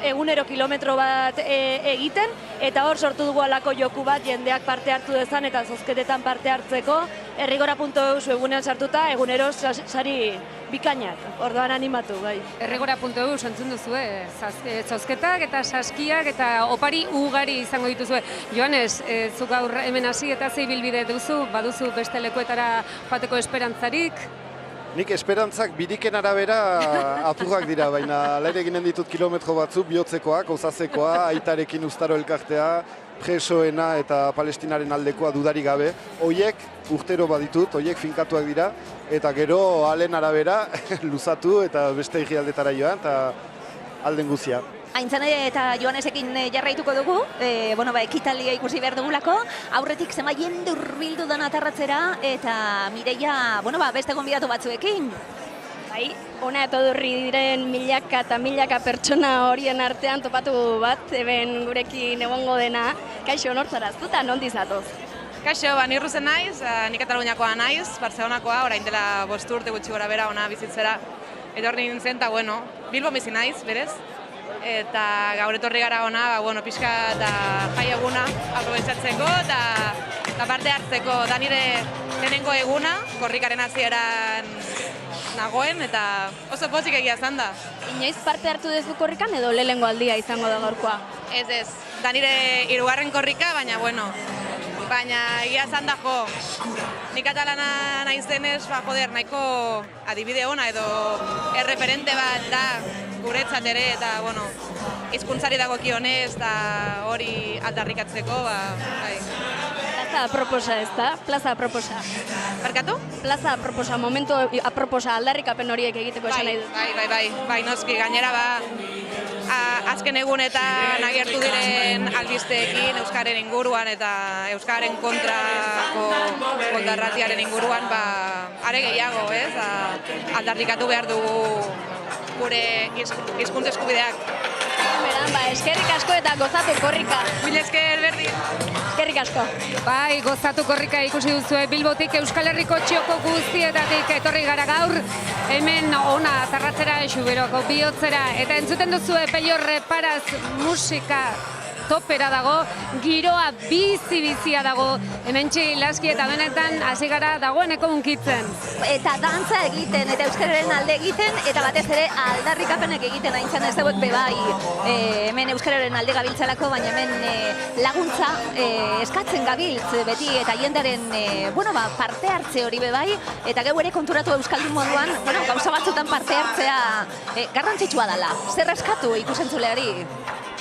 egunero kilometro bat egiten, eta hor sortu dugu alako joku bat jendeak parte hartu dezan eta zozketetan parte hartzeko herrigora.eus webunean sartuta egunero sari bikainak, orduan animatu, bai. Herrigora.eus entzun duzue, zozketak eta saskiak eta opari ugari izango dituzue. Joanes, zu gaur hemen hasi eta ze ibilbide duzu, baduzu beste lekuetara joateko esperantzarik? Nik esperantzak biriken arabera apurrak dira, baina lehera eginen ditut kilometro batzu, bihotzekoak, osazekoa, aitarekin ustaro elkartea, presoena eta Palestinaren aldekoa dudari gabe. Hoiek urtero baditut, hoiek finkatuak dira, eta gero alen arabera luzatu eta beste egialdetara joan, eta alden guzia. Aintzane eta Joanesekin jarraituko dugu, ekitaldia ikusi behar dugulako, aurretik zema jende hurbildu dana atarratzera, eta Mireia, beste gonbidatu batzuekin. Bai, hona etorri diren milaka eta milaka pertsona horien artean topatu bat, eben gurekin egongo dena, kaixo nortzara aztuta, nondi zatoz? Kaixo, ni Rusen naiz, ni Kataluniakoa naiz, Barcelonakoa, orain dela 5 urte gutxi gora bera ona bizitzera. Etorri nintzen, eta Bilbon bizi naiz, berez. Eta gaur etorri gara ona, pixka eta jai eguna aprobetxatzeko eta parte hartzeko. Da nire lehenengo eguna, korrikaren hasieran nagoen, eta oso pozik egia zan da. Inoiz parte hartu duzu korrikan edo lehenengo aldia izango da gaurkoa? Ez, da nire 3. korrika, baina egia zan da jo. Ni katalana naizenez, nahiko adibide ona edo erreferente bat da guretzat ere, eta hizkuntzari dagokionez eta hori aldarrikatzeko, bai. Plaza aproposa ez da? Plaza aproposa. Barkatu? Plaza aproposa, momentu aproposa aldarrikapen horiek egiteko esan nahi dut. Bai, noski, gainera azken egunetan agertu diren albisteekin Euskaren inguruan eta Euskaren kontrako kontrarratiaren inguruan, are gehiago, ez? Aldarrikatu behar dugu gure hizkuntza eskubideak. Eskerrik asko eta gozatu korrika. Mil esker, berdin. Eskerrik asko. Bai, gozatu korrika ikusi duzue Bilbotik Euskal Herriko txioko guztietatik etorri gara gaur, hemen ona zarratzera Xuberoko bihotzera, eta entzuten duzue Pello Reparaz musika topera dago, giroa bizia dago, hementxe Ilaski eta benetan hasi gara dagoeneko hunkitzen. Eta dantza egiten, eta euskararen alde egiten, eta batez ere aldarrikapenek egiten aintzan ez dauek bebai. Hemen euskararen alde gabiltzalako, baina hemen laguntza eskatzen gabiltz beti, eta jendaren parte hartze hori bebai, eta geu ere konturatu euskaldun moduan, gauza batzutan parte hartzea garrantzitsua dela. Zer eskatu ikusentzuleari?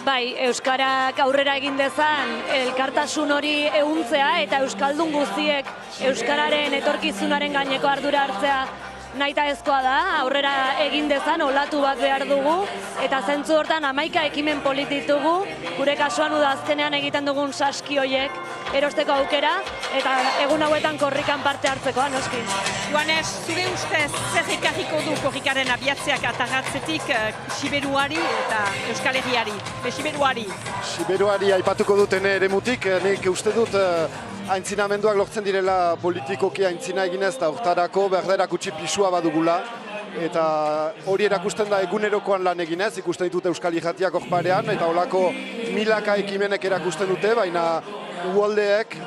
Bai, Euskarak aurrera egin dezan elkartasun hori ehuntzea eta Euskaldun guztiek Euskararen etorkizunaren gaineko ardura hartzea nahitaezkoa da, aurrera egin dezan olatu bat behar dugu, eta zentzu hortan 11 ekimen polititugu, gure kasuan udazkenean egiten dugun saski hoiek erosteko aukera, eta egun hauetan korrikan parte hartzekoa, noski. Joanes, zure ustez zer ekarriko du korrikaren abiatzeak atarratzetik Siberuari eta Euskal Herriari, Siberuari? Siberuari aipatuko duten eremutik, nik uste dut aintzinamenduak lortzen direla politikoki aintzina eginez eta hortarako berderak utzi pisua badugula. Eta hori erakusten da egunerokoan lan eginez, ikusten ditut Euskal Irratiak horparean, eta holako milaka ekimenek erakusten dute, baina uholdeek,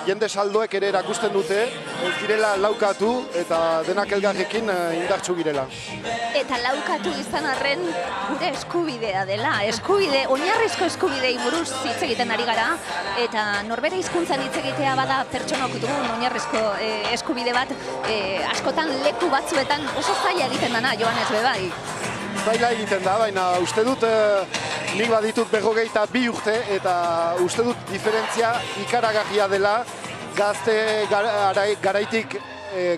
jende saldoek ere erakusten dute, ez direla laukatu eta denak elgarrekin indartsu girela. Eta laukatu izan arren gure eskubidea dela, oinarrizko eskubidei buruz hitz egiten ari gara, eta norbere hizkuntzan hitz egitea bada pertsonok dugun oinarrizko eskubide bat, askotan leku batzuetan oso zaila egiten dana, Joanes bebai. Zaila egiten da, baina uste dut nik baditut 22 urte eta uste dut diferentzia ikaragarria dela gazte garaitik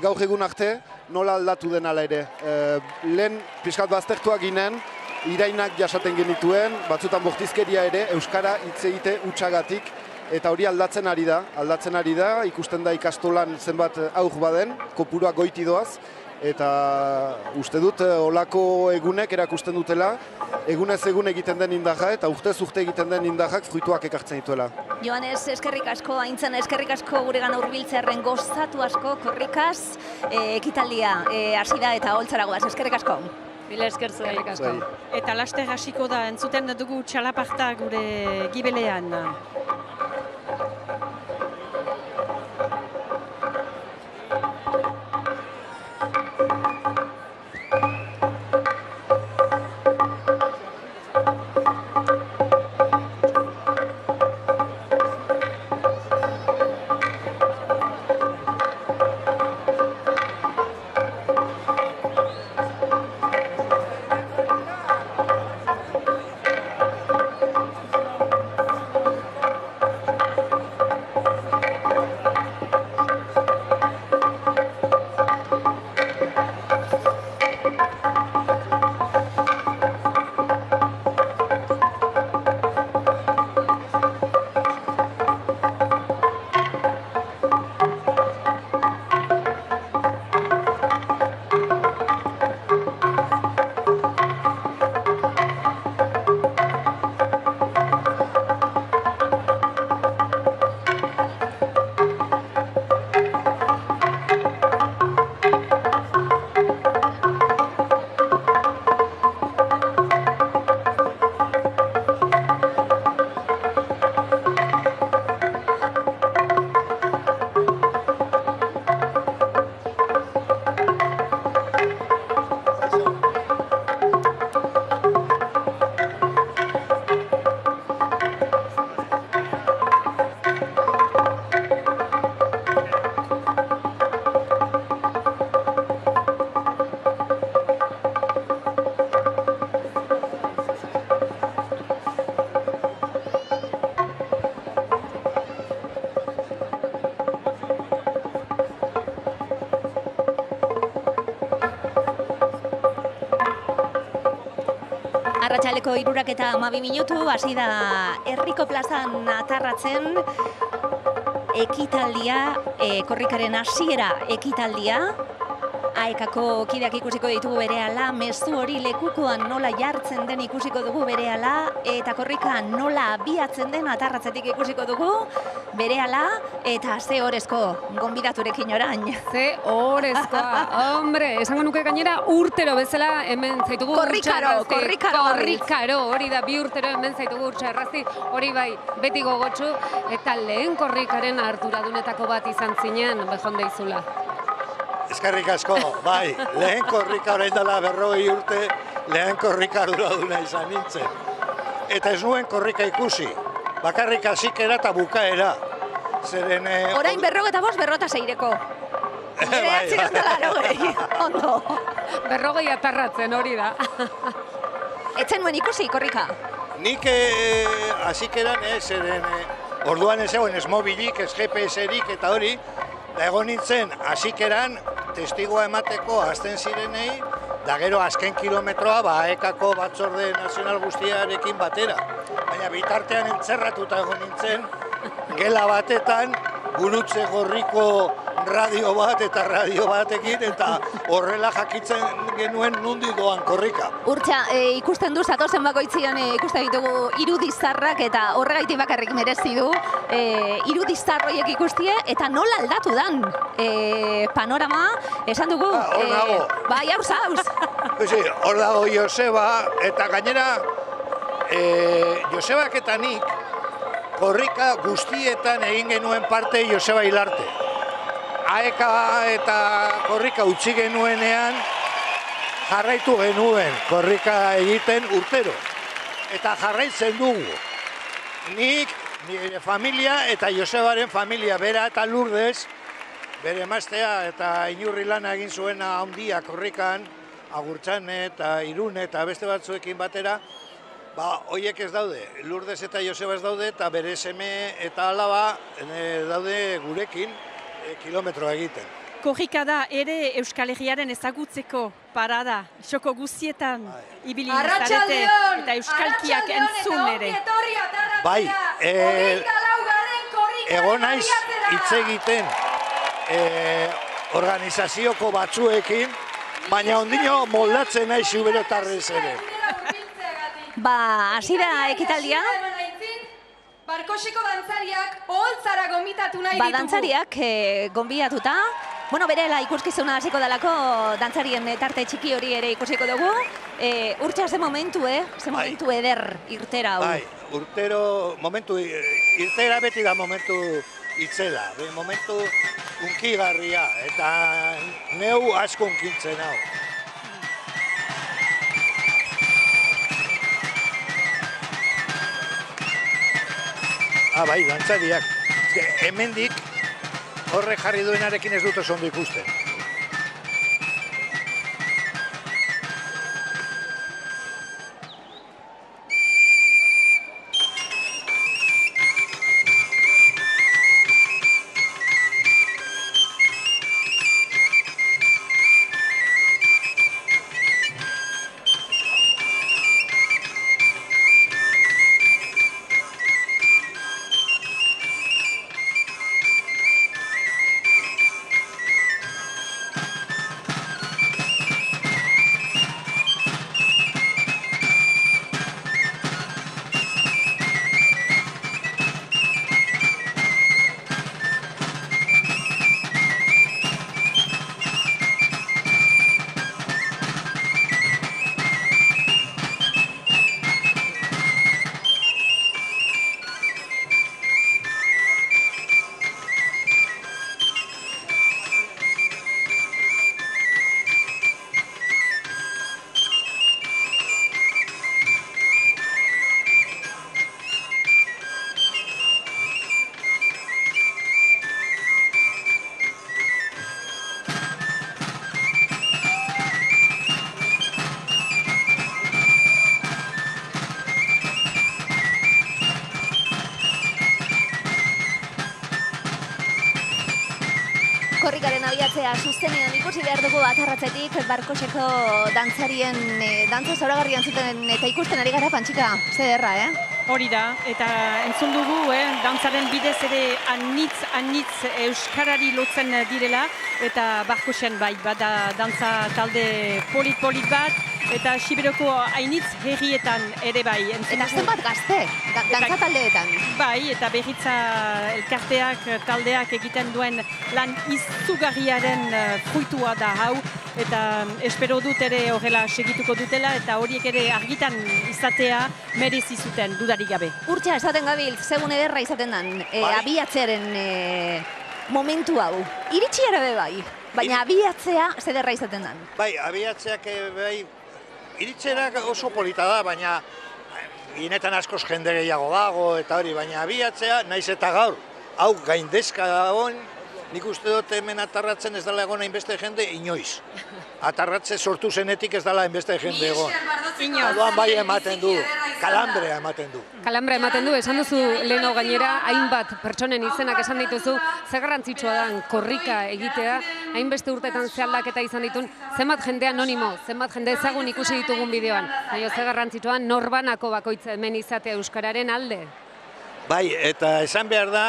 gaur egun arte nola aldatu den ala ere. Lehen pixkat baztertuak ginen, irainak jasaten genituen, batzutan bortizkeria ere, Euskara hitz egite hutsagatik, eta hori aldatzen ari da, ikusten da ikastolan zenbat aur baden, kopuruak goiti doaz, eta uste dut olako egunek erakusten dutela, egunez egun egiten den indarra eta urtez urte egiten den indarrak fruituak ekartzen dituela. Joanes, eskerrik asko, Aintzan eskerrik asko guregan hurbiltzearren gozatu asko korrikaz, ekitaldia hasi da eta holtzara goaz, eskerrik asko. Bila esker zuei. Eta laster hasiko da, entzuten dugu txalaparta gure gibelean. Arratsaleko 3:12 minutu, hasi da Herriko plazan atarratzen ekitaldia, korrikaren hasiera ekitaldia. Aekako kideak ikusiko ditugu berehala, mezu hori lekukoan nola jartzen den ikusiko dugu berehala, eta korrika nola abiatzen den atarratzetik ikusiko dugu berehala, eta ze orezko gonbidaturekin orain. Ze orezkoa, hombre, esango nuke gainera urtero bezala hemen zaitugu korrikaro, hori da, 2 urtero hemen zaitugu Urtxarrazti, hori bai, beti gogotsu, eta lehen korrikaren arduradunetako bat izan zinen, bejonde izula. Eskerrik asko, bai, lehen korrika orain dela 40 urte, lehen korrika arduraduna izan nintzen. Eta ez nuen korrika ikusi, bakarrik hasikera eta bukaera. Zeren... Orain 45, 46-reko. Ondo. 40 atarratzen hori da. Etzen nuen ikusi korrika? Nik hasikeran zeren orduan ez egon ez mobilik, ez GPS-erik eta hori, da egon nintzen hasikeran testigoa emateko hasten zirenei, da gero azken kilometroa Aekako batzorde nazional guztiarekin batera. Baina bitartean entzerratuta egon nintzen, gela batetan, gurutze gorriko radio bat eta radio batekin, eta horrela jakitzen genuen nundi doan korrika. Urtxa, ikusten du, zatozen bakoitzian ikusten ditugu irudizarrak, eta horregaitik bakarrik merezi du irudizarroiek ikustie, eta nola aldatu dan panorama, esan dugu... Hor dago. Bai, hauz. Hor dago Joseba, eta gainera Josebak eta nik korrika guztietan egin genuen parte Joseba Hilarte. Aeka eta korrika utzi genuenean jarraitu genuen korrika egiten urtero. Eta jarraitzen dugu. Nik, nire familia eta Josebaren familia, bera eta Lourdes, bere emaztea eta inurri lana egin zuena handia korrikan, Agurtzane eta Irune eta beste batzuekin batera, hoiek ez daude, Lourdes eta Joseba ez daude, eta bere seme eta alaba daude gurekin kilometroa egiten. Korrika da ere Euskal Herriaren ezagutzeko parada, xoko guztietan ibili zarete eta euskalkiak entzun ere. Bai, egon naiz hitz egiten organizazioko batzuekin, baina ondino moldatzen naiz Zuberotarrez ere. Hasi da ekitaldia. Barkoseko dantzariak oholtzara gonbidatu nahi ditugu. Dantzariak gonbidatuta. Bueno, berela ikuskizuna hasiko dalako dantzarien tarte txiki hori ere ikusiko dugu. Urtsa, ze momentu eder irtera hau. Bai, urtero, momentu, irtera beti da momentu itzela. Momentu unkigarria, eta neu asko unkintzen hau. Bai, dantzariak. Hemendik horre jarri duenarekin ez dut oso ondo ikusten. oiatzea zuzenean ikusi behar dugu Atarratzetik Barkoseko dantzarien dantza zoragarrian zuten eta ikusten ari gara Pantxika, zederra, Hori da, eta entzun dugu, dantzaren bidez ere anitz euskarari lotzen direla, eta Barkosen bai, bada dantza talde polit bat, eta Siberoko hainitz herrietan ere bai. Eta zenbat gazte, dantza taldeetan. Bai, eta berritza elkarteak, taldeak egiten duen lan izugarriaren fruitua da hau, eta espero dut ere horrela segituko dutela, eta horiek ere argitan izatea merezi zuten dudarik gabe. Urtsa esaten gabil, segun ederra izaten den, abiatzearen momentu hau. Iritsi ere bai, baina abiatzea zederra izaten den. Bai, abiatzeak bai, iritzerak oso polita da, baina inetan askoz jende gehiago dago eta hori, baina abiatzea naiz eta gaur, hau gaindezka dagoen, nik uste dut hemen Atarratzen ez dela egon hainbeste jende inoiz. Atarratze sortu zenetik ez dela hainbeste jende egon. Adoan bai ematen du, kalambrea ematen du. Kalambrea ematen du, esan duzu leheno gainera, hainbat pertsonen izenak esan dituzu, ze garrantzitsua da korrika egitea, hainbeste urtetan ze aldaketa izan ditun, zenbat jende anonimo, zenbat jende ezagun ikusi ditugun bideoan, baina ze garrantzitsua norbanako bakoitza hemen izatea euskararen alde. Bai, eta esan behar da,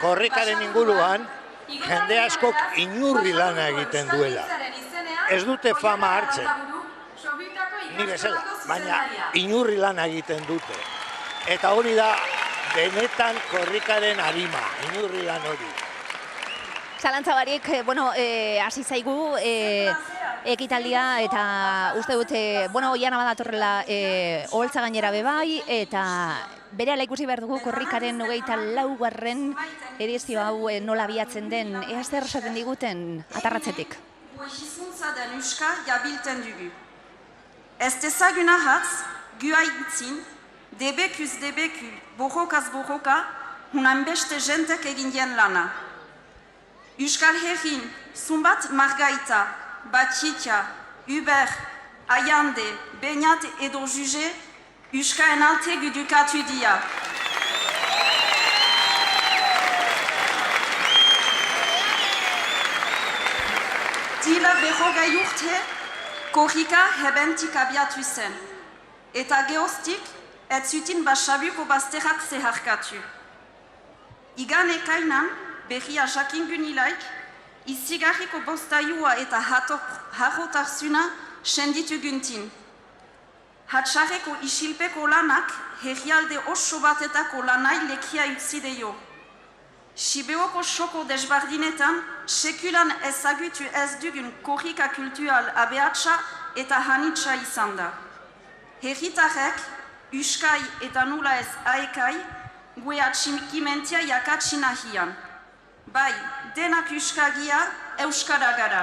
korrikaren inguruan, jende askok inurri lana egiten duela. Ez dute fama hartzen, ni bezala, baina inurri lana egiten dute. Eta hori da, benetan korrikaren arima, inurri lan hori. Zalantza barik, hasi zaigu ekitaldia eta uste dut, oiana badatorrela oholtza gainera bebai, eta berehala ikusi behar dugu korrikaren 24. edizio hau nola abiatzen den, ea zer esaten diguten Atarratzetik. Hizkuntza den euskara jabilten dugu. Ez dezagun ahatz, gu haitzin, debekuz debeku, borrokaz borroka, hunan beste jentek egin dien lana. Euskal Herrin, Zumbat Margaita, Batxitia, Uber, Aiande, Beñat edo Juge, Euskaren alte gudukatu dia. Dila 40 urte, korrika hebentik abiatu zen. Eta geoztik, ez zuten basabuko bazterrak zeharkatu. Igan ekainan, berria jakingun ilaik, izigarriko bostaiua eta harrotarzuna senditu guntin. Hatxarreko isilpeko lanak herrialde oso batetako lanai lekia utzi deio. Sibeoko soko desbardinetan, sekulan ezagutu ez dugun korrika kultural abeatsa eta hanitsa izan da. Herritarrek, uskai eta nula ez aekai, gue atxikimentia jakatsina hian. Bai, denak euskagia, euskara gara.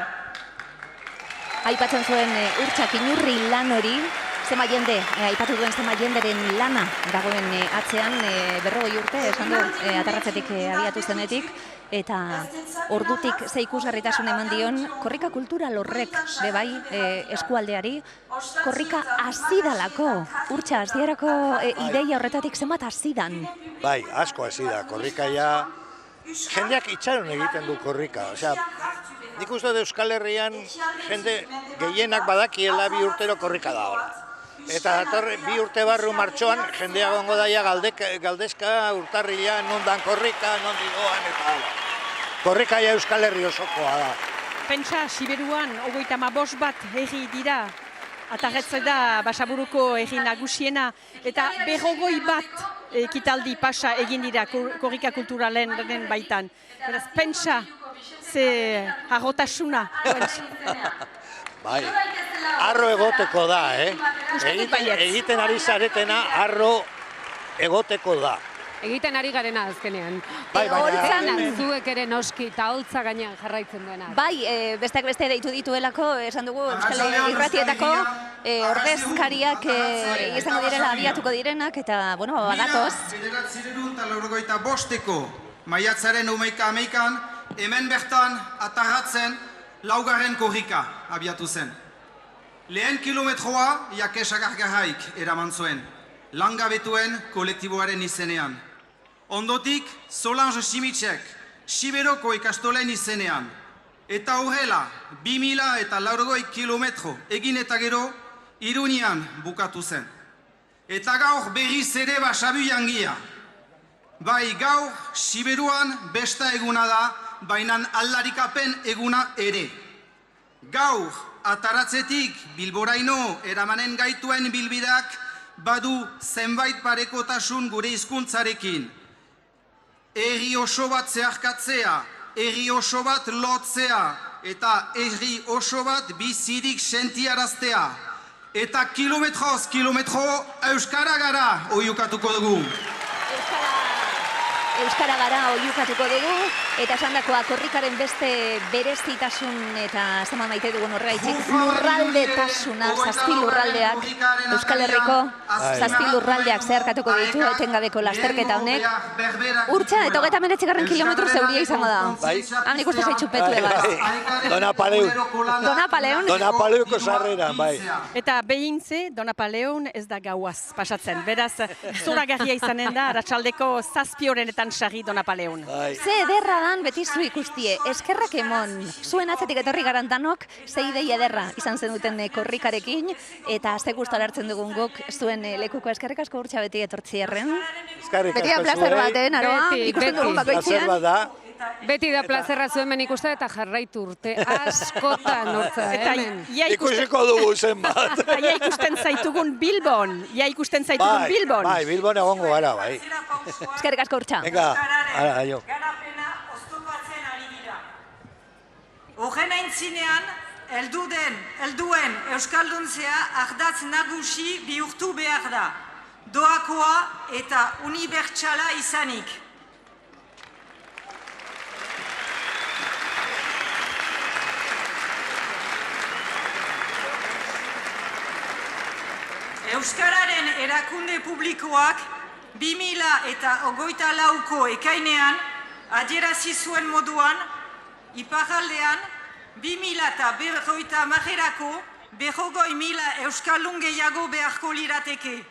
Aipatzen zuen urtsak inurri lan hori, zema jende, aipatu duen zema jenderen lana dagoen atzean 40 urte, esan du Atarratzetik abiatu zenetik, eta ordutik ze ikusgarritasun eman dion, korrika kultural horrek bebai eskualdeari, korrika hazidalako, urtsa hasierako ideia horretatik zenbat hazidan. Bai, asko hasi da, korrika ja, jendeak itxaron egiten du korrika, osea, nik uste dut Euskal Herrian jende gehienak badakiela 2 urtero korrika da hola. Eta 2 urte barru martxoan jendea gongo daia galdezka urtarrila, nondan korrika, nondi doan eta hala. Korrika ja Euskal Herri osokoa da. Pentsa, Siberuan 35 bat herri dira, Atarratze da Basaburuko herri nagusiena, eta 40 bat ekitaldi pasa egin dira korrika kulturalen baitan. Beraz, pentsa, ze harrotasuna. Bai, arro egoteko da, Egiten ari zaretena arro egoteko da. Egiten ari garena azkenean. Bai, baina... Zuek ere noski eta holtza gainean jarraitzen duena. Bai, besteak beste deitu dituelako, esan dugu Euskal Irratietako ordezkariak izango direla abiatuko direnak, eta, badatoz. 1995 maiatzaren 11an, hemen bertan Atarratzen 4. korrika abiatu zen. Lehen kilometroa Jakesagargarraik eraman zuen, langabetuen kolektiboaren izenean. Ondotik, Solange Simitzek Siberoko ikastolen izenean. Eta horrela, 2080 kilometro egin eta gero, Irunian bukatu zen. Eta gaur berriz ere Basabu jangia. Bai gaur, Siberuan besta eguna da, baina aldarikapen eguna ere. Gaur, ataratzetik Bilboraino eramanen gaituen bilbidak badu zenbait parekotasun gure hizkuntzarekin. Herri oso bat zeharkatzea, herri oso bat lotzea, eta herri oso bat bizirik sentiaraztea. Eta kilometroz kilometro euskara gara oiukatuko dugu. Euskara gara oiukatuko dugu, eta esandakoa korrikaren beste berezitasun eta zama maite dugun horregaitzik lurraldetasuna, zazpi lurraldeak, Euskal Herriko zazpi lurraldeak zeharkatuko ditu etengabeko lasterketa honek. Urtsa eta 39 kilometro zeuria izango da. Han ikuste zaitxu petu egaz. Donapaleuko sarreran, bai. Eta behintze, Donapaleun ez da gauaz pasatzen. Beraz, zoragarria izanen da, arratsaldeko 7 horenetan sari Donapaleun. Ze ederra dan beti zu ikustie, eskerrak emon, zuen atzetik etorri garantanok, ze idei ederra izan zen duten korrikarekin, eta azte gustora hartzen dugun guk zuen lekuko eskerrik asko Urtsa beti etortzi erren. Beti da plazer baten, aroa, ikusten dugun bakoitzean. Beti da plazerra zuen ikusta eta jarraitu urte askotan Urtsa, hemen. Ikusiko dugu zenbat. Eta ja ikusten zaitugun Bilbon. Bai, Bilbon egongo gara, bai. Eskerrik asko Urtsa. Venga, ara, aio. Garapena oztopatzen ari dira. Horren aintzinean, helduen Euskalduntzea ardatz nagusi bihurtu behar da. Doakoa eta unibertsala izanik. Euskararen erakunde publikoak 2024ko ekainean adierazi zuen moduan, iparraldean 2050erako 100.000 euskaldun gehiago beharko lirateke.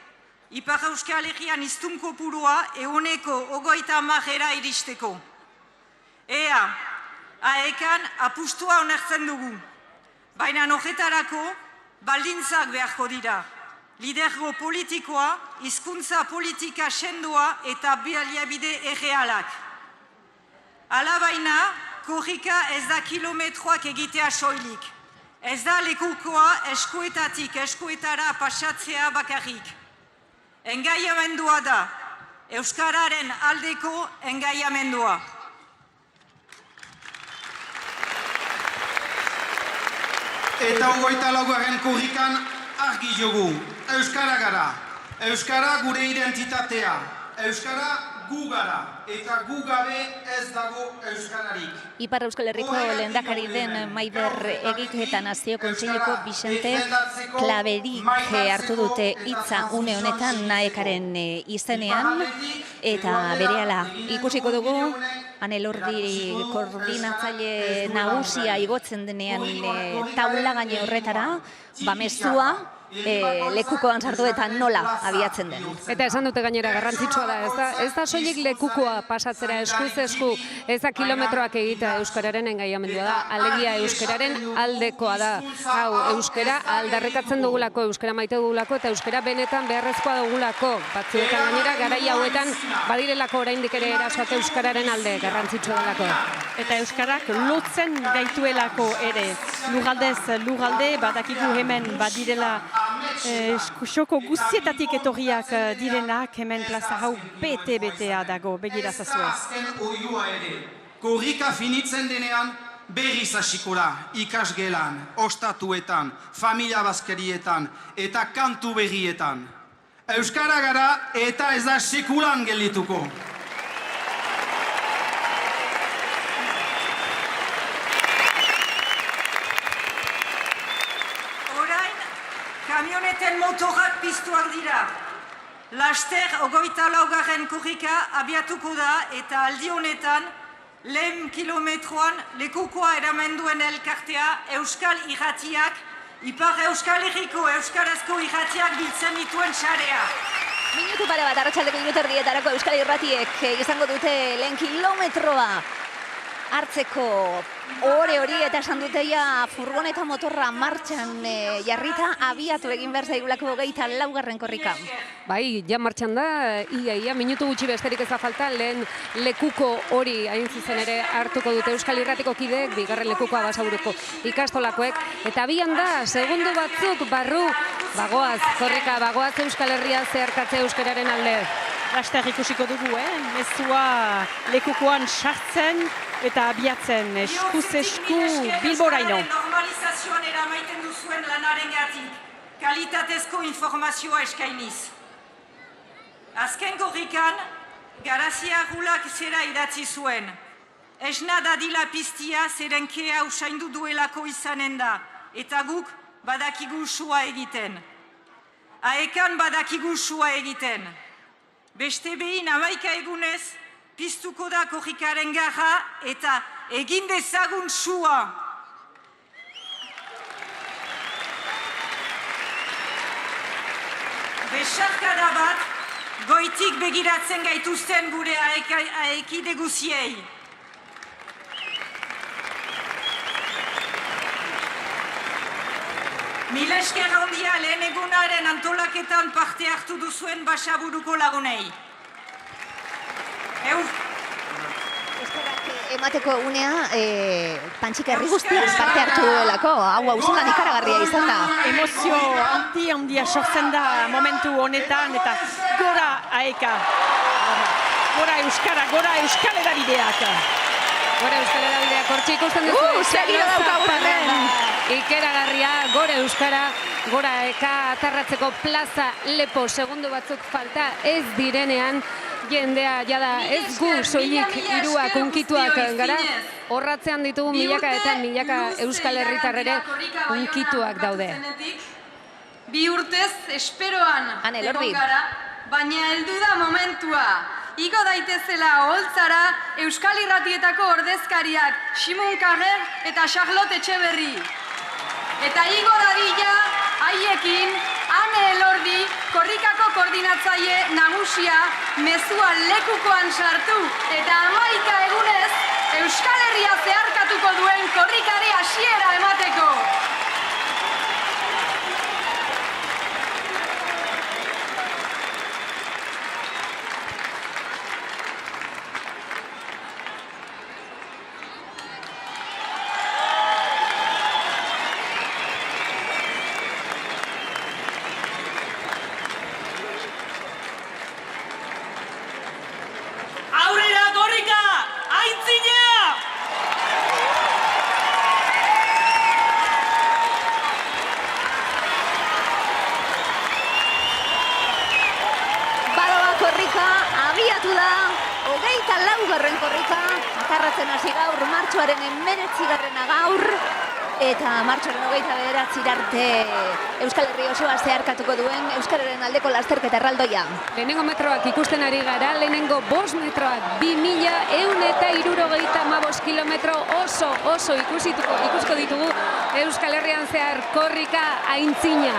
Ipar Euskal Herrian hiztun kopurua 130 iristeko. Ea, aekan apustua onartzen dugu. Baina horretarako baldintzak beharko dira. Lidergo politikoa, hizkuntza politika sendoa eta baliabide errealak. Alabaina, korrika ez da kilometroak egitea soilik. Ez da lekukoa eskuetatik eskuetara pasatzea bakarrik. Engaiamendua da, Euskararen aldeko engaiamendua. Eta 24. korrikan argi jogu. Euskara gara. Euskara gure identitatea. Euskara gu gara. Eta gu gabe ez dago euskararik. Ipar Euskal Herriko lehendakari den Maider Egik eta Nazio Kontseiluko Bixente Klaberik hartu dute hitza une honetan naekaren izenean, eta berehala ikusiko dugu Anelordi koordinatzaile nagusia igotzen denean taula gaine horretara, mezua lekukoan sartu eta nola abiatzen den. Eta esan dute gainera garrantzitsua da, ez da soilik lekukoa pasatzera eskuz esku, ez da kilometroak egitea euskararen engaiamendua da, alegia euskararen aldekoa da. Hau, euskara aldarrikatzen dugulako, euskara maite dugulako eta euskara benetan beharrezkoa dugulako. Batzuetan gainera garai hauetan badirelako oraindik ere erasoak euskararen alde garrantzitsua delako. Eta euskarak lotzen gaituelako ere. Lugaldez lugalde, badakigu hemen badirela xoko guztietatik etorriak direnak, hemen plaza hau bete-betea dago, begira zazue. Korrika finitzen denean berriz hasiko da, ikasgelan, ostatuetan, familia bazkerietan eta kantu berrietan. Euskara gara eta ez da sekulan geldituko. Kamioneten motorak piztuak dira. Laster 24. korrika abiatuko da eta aldi honetan lehen kilometroan lekukoa eramenduen elkartea Euskal Irratiak, Ipar Euskal Herriko Euskarazko Irratiak biltzen dituen sarea. Minutu pare bat, arratsaldeko 1:30 Euskal Irratiek izango dute lehen kilometroa. hartzeko hori eta esan duteia furgoneta motorra martxan jarrita abiatu egin behar zaigulako 24. korrika. Bai, ja martxan da, ia minutu gutxi besterik ez da falta, lehen lekuko hori hain zuzen ere hartuko dute Euskal Irratiko kideek, bigarren lekukoa Basaburuko ikastolakoek, eta abian da, segundu batzuk barru, bagoaz, korrika, bagoaz Euskal Herria zeharkatze euskararen alde. Laster ikusiko dugu, mezua lekukoan sartzen eta abiatzen, eskuz esku Bilboraino. Normalizazioan eramaiten duzuen lanaren gatik, kalitatezko informazioa eskainiz. Azken korrikan, Garazia Gulak zera idatzi zuen. Esna dadila piztia zeren kea usaindu duelako izanen da, eta guk badakigu sua egiten. Aekan badakigu sua egiten. Beste behin 11 egunez, piztuko da korrikaren garra eta egin dezagun sua. Besarkada bat, goitik begiratzen gaituzten gure aekide guziei. Mila esker handia lehen egunaren antolaketan parte hartu duzuen Basaburuko lagunei. Emateko egunea, Pantxik herri guztiak parte hartu duelako, hau auzolan ikaragarria izan da. Emozio handia sortzen da momentu honetan, eta gora aeka, gora euskara, gora euskal edabideak. Gora euskal edabideak, hortxe ikusten duzu. Segiro daukagu hemen. Ikeragarria, gora euskara, gora eka atarratzeko plaza lepo segundu batzuk falta ez direnean, jendea jada ez gu soilik hiruak unkituak gara, horratzean ditugu milaka eta milaka euskal herritar ere unkituak daude. Bi urtez esperoan egon gara, baina heldu da momentua. Igo daitezela oholtzara Euskal Irratietako ordezkariak Simon Carrer eta Charlotte Etxeberri. Eta igo dadila haiekin Ane Elordi, korrikako koordinatzaile nagusia, mezua lekukoan sartu eta 11 egunez Euskal Herria zeharkatuko duen korrikari hasiera emateko. Martxoaren 19. gaur, eta martxoaren 29. arte Euskal Herri osoa zeharkatuko duen Euskararen aldeko lasterketa erraldoia. Lehenengo metroak ikusten ari gara, lehenengo 5 metroak 2175 kilometro oso ikusiko ditugu Euskal Herrian zehar korrika aintzina.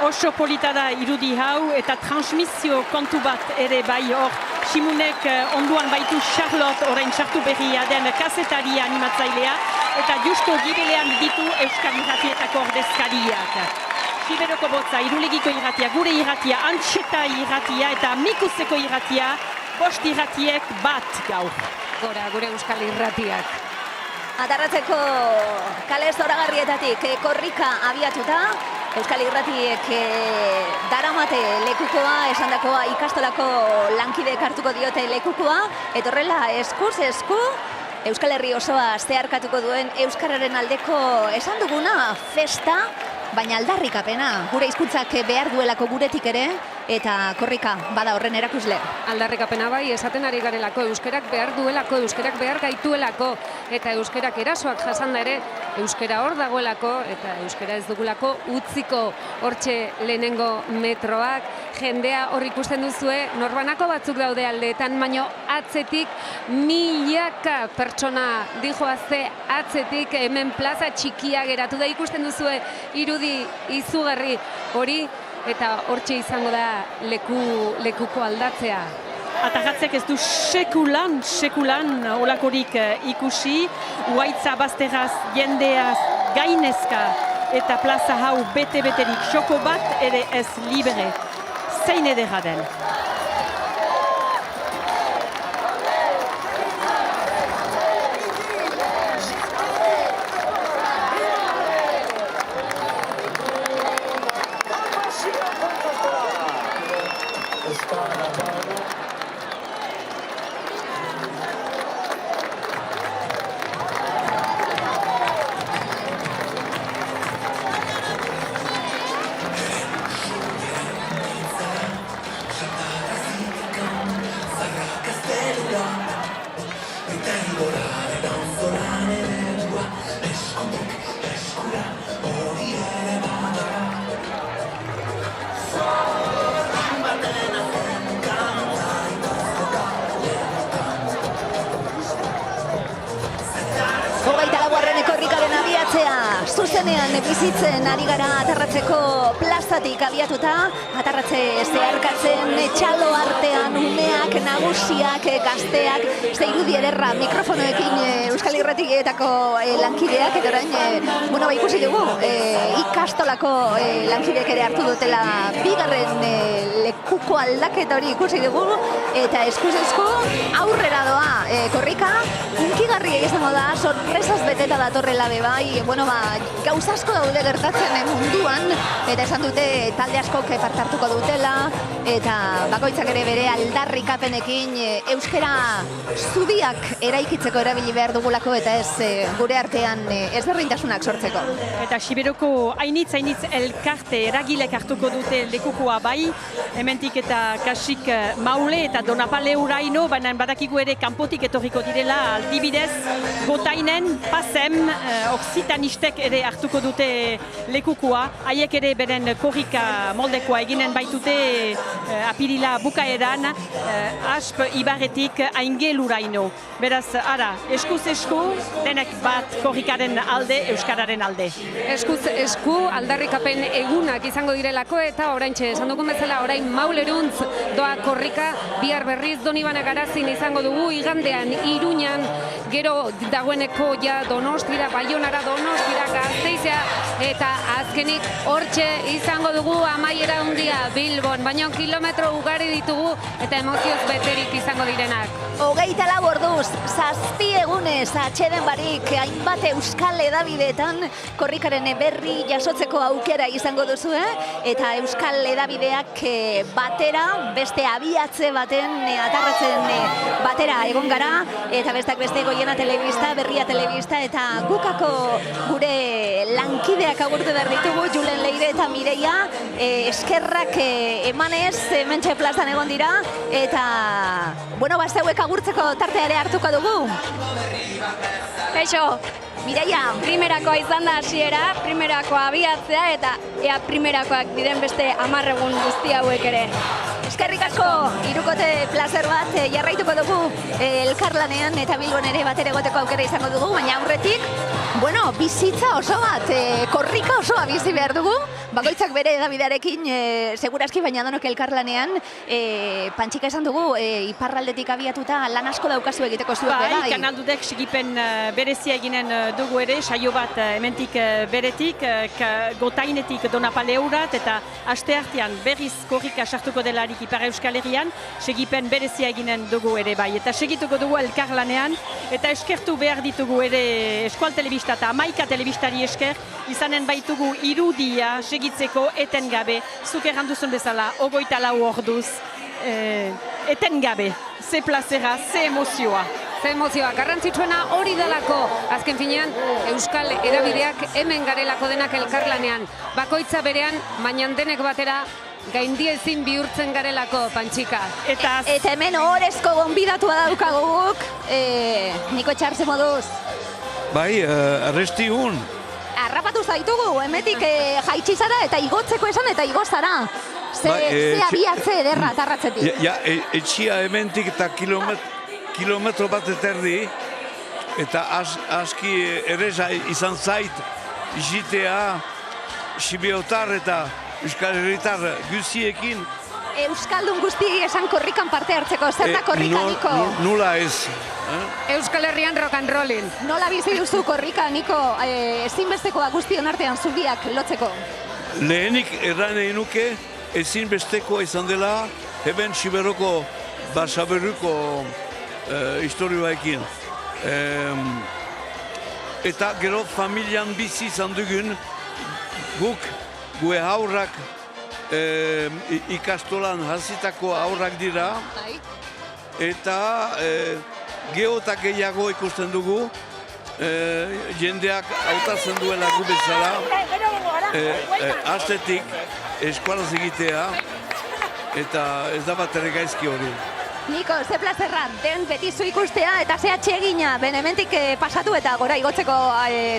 Oso polita da irudi hau eta transmisio kontu bat ere bai hor. Simunek onduan baitu Charlotte, orain sartu berria den kazetari animatzailea, eta justo gibelean ditu Euskal Irratietako ordezkariak. Siberoko botza, Irulegiko irratia, gure irratia, Antxeta irratia eta Mikuseko irratia, 5 irratiek bat gaur. Gora, gure Euskal Irratiak. Atarratzeko kale zoragarrietatik korrika abiatuta, Euskal Irratiek daramate lekukoa, esandakoa ikastolako lankideek hartuko diote lekukoa, eta horrela eskuz esku Euskal Herri osoa zeharkatuko duen Euskararen aldeko esan duguna festa, baina aldarrikapena, gure hizkuntzak behar duelako guretik ere, eta korrika bada horren erakusle. Aldarrikapena bai, esaten ari garelako, euskerak behar duelako, euskerak behar gaituelako, eta euskerak erasoak jasanda ere, euskera hor dagoelako, eta euskera ez dugulako utziko hortxe lehenengo metroak, jendea hor ikusten duzue, norbanako batzuk daude aldeetan, baino atzetik milaka pertsona dijoazte atzetik hemen plaza txikia geratu da ikusten duzue irudi izugarri hori, eta hortxe izango da lekuko aldatzea. atarratzek ez du sekulan olakorik ikusi, Uaitza bazterraz jendeaz gainezka eta plaza hau bete-beterik xoko bat ere ez libre. Zein edera den. Zuzenean bizitzen ari gara atarratzeko plazatik abiatuta, atarratze zeharkatzen txalo artean umeak, nagusiak, gazteak, ze irudi ederra mikrofonoekin Euskal Irratietako lankideak, eta orain, ikusi dugu, ikastolako lankideak ere hartu dutela bigarren lekuko aldaketa hori ikusi dugu, eta eskuz-esku aurrera doa korrika, hunkigarria izango da, sorpresaz beteta datorrela bebai, gauza asko daude gertatzen munduan, eta esan dute talde askok parte hartuko dutela, eta bakoitzak ere bere aldarrikapenekin euskara zubiak eraikitzeko erabili behar dugulako, eta ez gure artean ezberdintasunak sortzeko. Eta Siberoko hainitz elkarte eragilek hartuko dute lekukoa bai, hementik eta kasik Maule eta Donapaleuraino, baina badakigu ere kanpotik etorriko direla aldibidez, Gotainen, Pasem, Oksitanistek ere hartuko dute lekukoa, haiek ere beren korrika moldekoa eginen baitute apirila bukaeran, Asp Ibarretik Aingeluraino. Beraz, ara, eskuz esku, denek bat korrikaren alde, euskararen alde. Eskuz esku aldarrikapen egunak izango direlako, eta oraintxe esan dugun bezala orain Mauleruntz doa korrika, bihar berriz Donibane Garazin izango dugu, igandean Iruñan, gero dagoeneko ja Donostira, Baionara, Donostira, Gasteizea, eta azkenik hortxe izango dugu amaiera handia Bilbon, baina kilometro ugari ditugu eta emozioz beterik izango direnak. 24 orduz, 7 egunez atxeden barik hainbat euskal edabideetan korrikaren berri jasotzeko aukera izango duzu, eta euskal edabideak batera, beste abiatze baten atarratzen batera egon gara, eta bestak beste Goiena Telebista, Berria Telebista, eta gukako gure lankideak agurtu behar ditugu, Julen Leire eta Mireia, eskerrak emanez, mentxe plazan egon dira, eta, zeuek agurtzeko tartea ere hartuko dugu. Kaixo, Mireia. Primerakoa izan da hasiera, primerakoa abiatzea, eta ea primerakoak diren beste 10 egun guzti hauek ere. Eskerrik asko, hirukote plazer bat jarraituko dugu elkarlanean eta Bilbon ere batera egoteko aukera izango dugu, baina aurretik, bizitza oso bat, korrika osoa bizi behar dugu, bakoitzak bere edabidearekin seguraski, baina donok elkarlanean, Pantxika esan dugu, iparraldetik abiatuta lan asko daukazu egiteko zuek bai. Kanaldudek sigipen berezia eginen dugu ere, saio bat hementik beretik, Gotainetik Donapaleurat, eta asteartean berriz korrika sartuko delarik Ipar Euskal Herrian, segipen berezia eginen dugu ere bai. Eta segituko dugu elkarlanean, eta eskertu behar ditugu ere Eskual Telebista eta Amaika Telebistari esker, izanen baitugu irudia segitzeko etengabe, zuk erranduzun bezala, 24 orduz, etengabe, ze plazera, ze emozioa. Ze emozioa, garrantzitsuena hori delako, azken finean, Euskal Edabideak hemen garelako denak elkarlanean. Bakoitza berean, mainan denek batera, gaindiezin bihurtzen garelako, Pantxika. Eta hemen horrezko gonbidatua daukaguk, Niko Etxarze moduz. Bai, arrestigun. Harrapatu zaitugu, hemetik jaitsi zara eta igotzeko esan eta igozara. Ze abiatze ederra atarratzetik. Etxia hementik eta kilometro bat eterdi, eta aski erreza izan zait, izitea, Sibiotar eta Euskal Herritar guziekin Euskaldun guzti esan korrikan parte hartzeko, zer da korrika, Niko? Nula ez. Euskal Herrian rock and rollin. Nola bizi duzu korrika, Niko, ezinbestekoa guztion artean zubiak lotzeko? Lehenik erran egin nuke, ezinbestekoa izan dela, hemen Siberoko Basaberuko historioaekin. Eta gero familian bizi izan dugun, guk, gue haurrak, ikastolan hasitako haurrak dira, eta geotak gehiago ikusten dugu, jendeak hautatzen duela gu bezala, hastetik eskualaz egitea, eta ez da bat ere gaizki hori. Niko, ze plazerra, den beti zu ikustea eta ze atsegina, benementik pasatu eta gora igotzeko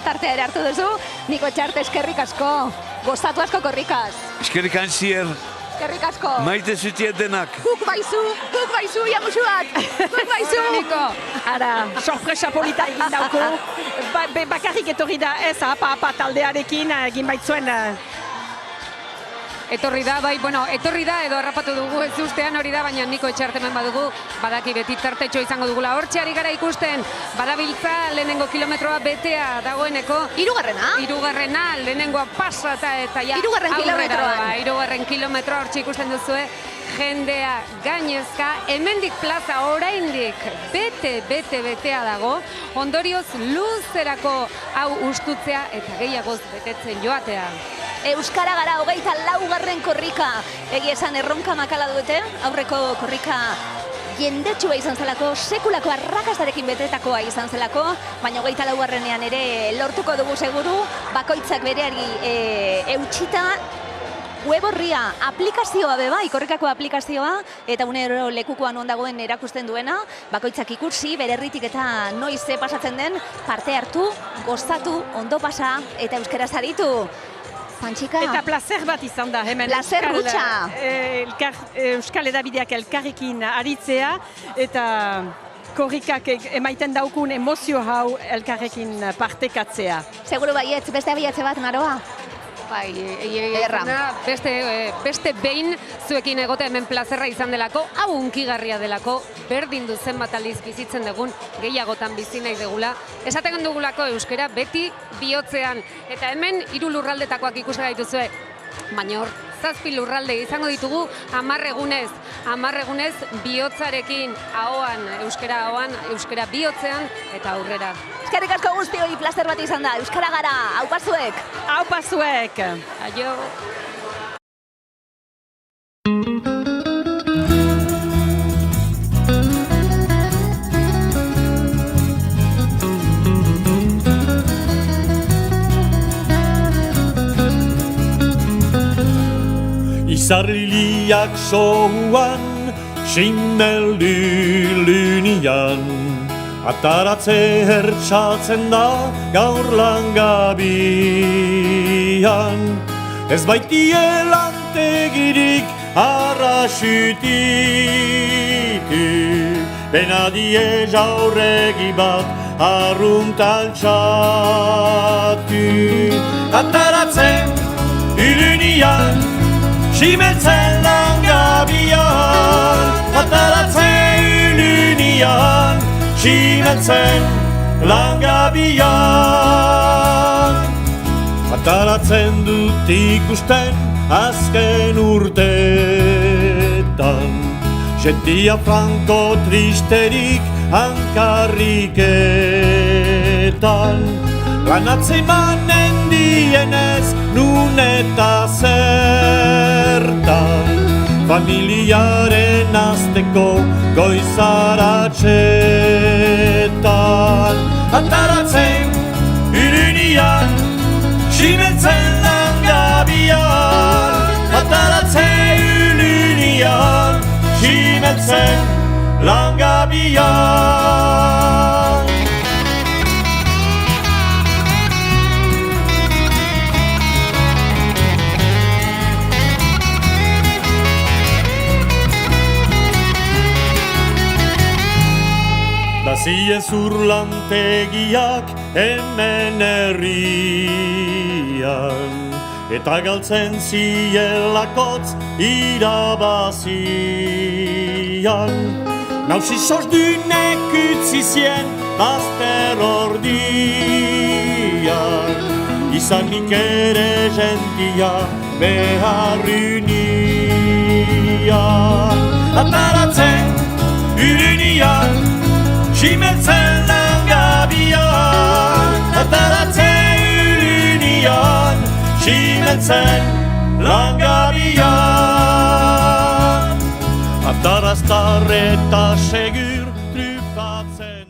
tartea ere hartu duzu. Niko Txart, eskerrik asko, gozatu asko korrikaz. Eskerrik antzier. Eskerrik asko. Maite zutiet denak. Guk baizu, jamusu bat. Guk baizu. Niko, ara, sorpresa polita egin dauko. Bakarrik etorri da ez, apa taldearekin egin baitzuen. Etorri da, etorri da edo harrapatu dugu ez ustean hori da, baina Niko Etxart hemen badugu, badaki beti tartetxo izango dugula. Hortxe ari gara ikusten, badabiltza lehenengo kilometroa betea dagoeneko. Hirugarrena, lehenengoa pasata eta ja hirugarren kilometroa hortxe ikusten duzue. Jendea gainezka, hemendik plaza oraindik betea dago, ondorioz luzerako hau ustutzea eta gehiagoz betetzen joatea. Euskara gara 24. korrika, egia esan erronka makala duete, aurreko korrika jendetsua izan zelako, sekulako arrakastarekin betetakoa izan zelako, baina 24. ere lortuko dugu seguru, bakoitzak bereari eutxita, web horria, aplikazioa bebai, korrikako aplikazioa, eta unero lekukoan ondagoen erakusten duena, bakoitzak ikusi, bere herritik eta noiz pasatzen den, parte hartu, gozatu, ondo pasa, eta euskaraz aritu. Pantxika. Eta placer bat izan da, hemen placer gutxa. Euskal Edabideak elkarrekin aritzea, eta korrikak emaiten daukun emozio hau elkarrekin partekatzea. Seguro baietz, beste abiatze bat, Naroa? Bai, beste behin zuekin egote hemen plazerra izan delako, hau unkigarria delako, berdin du zenbat aldiz bizitzen dugun, gehiagotan bizi nahi dugula. Esaten dugulako euskera beti bihotzean, eta hemen 3 lurraldetakoak ikusten gaituzue, baina hor, 7 lurralde izango ditugu 10 egunez. 10 egunez bihotzarekin, ahoan, euskera bihotzean eta aurrera. Eskerrik asko guztioi, plazer bat izan da, euskara gara, aupazuek! Aupazuek! Aio! Izarliliak sohuan, simeldu lunian, ataratze hertsatzen da gaur langabian. Ez baitie lantegirik arrasutitu, benadie jauregi bat arruntaltxatu. Ataratzen ilunian, simeltzen langabian, ataratzen ilunian, simeltzen langabian. Ataratzen dut ikusten azken urtetan, jentia franko tristerik hankarriketan. Lanatzen manen dienez nun eta zertan, familiaren azteko goizaratxetan. Ataratzen ilunian, simeltzen langabian, ataratzen ilunian, simeltzen langabian. Dazien zurlantegiak hemen herrian, eta galtzen zielakotz irabazian. Nausi sosdunek utzi zien azter ordian, izanik ere gentia beharrunian. Ataratzen urunian, simeltzen langabian. Ataratzen urunian, simeltzen langabian. Ataraztar eta segur trufatzen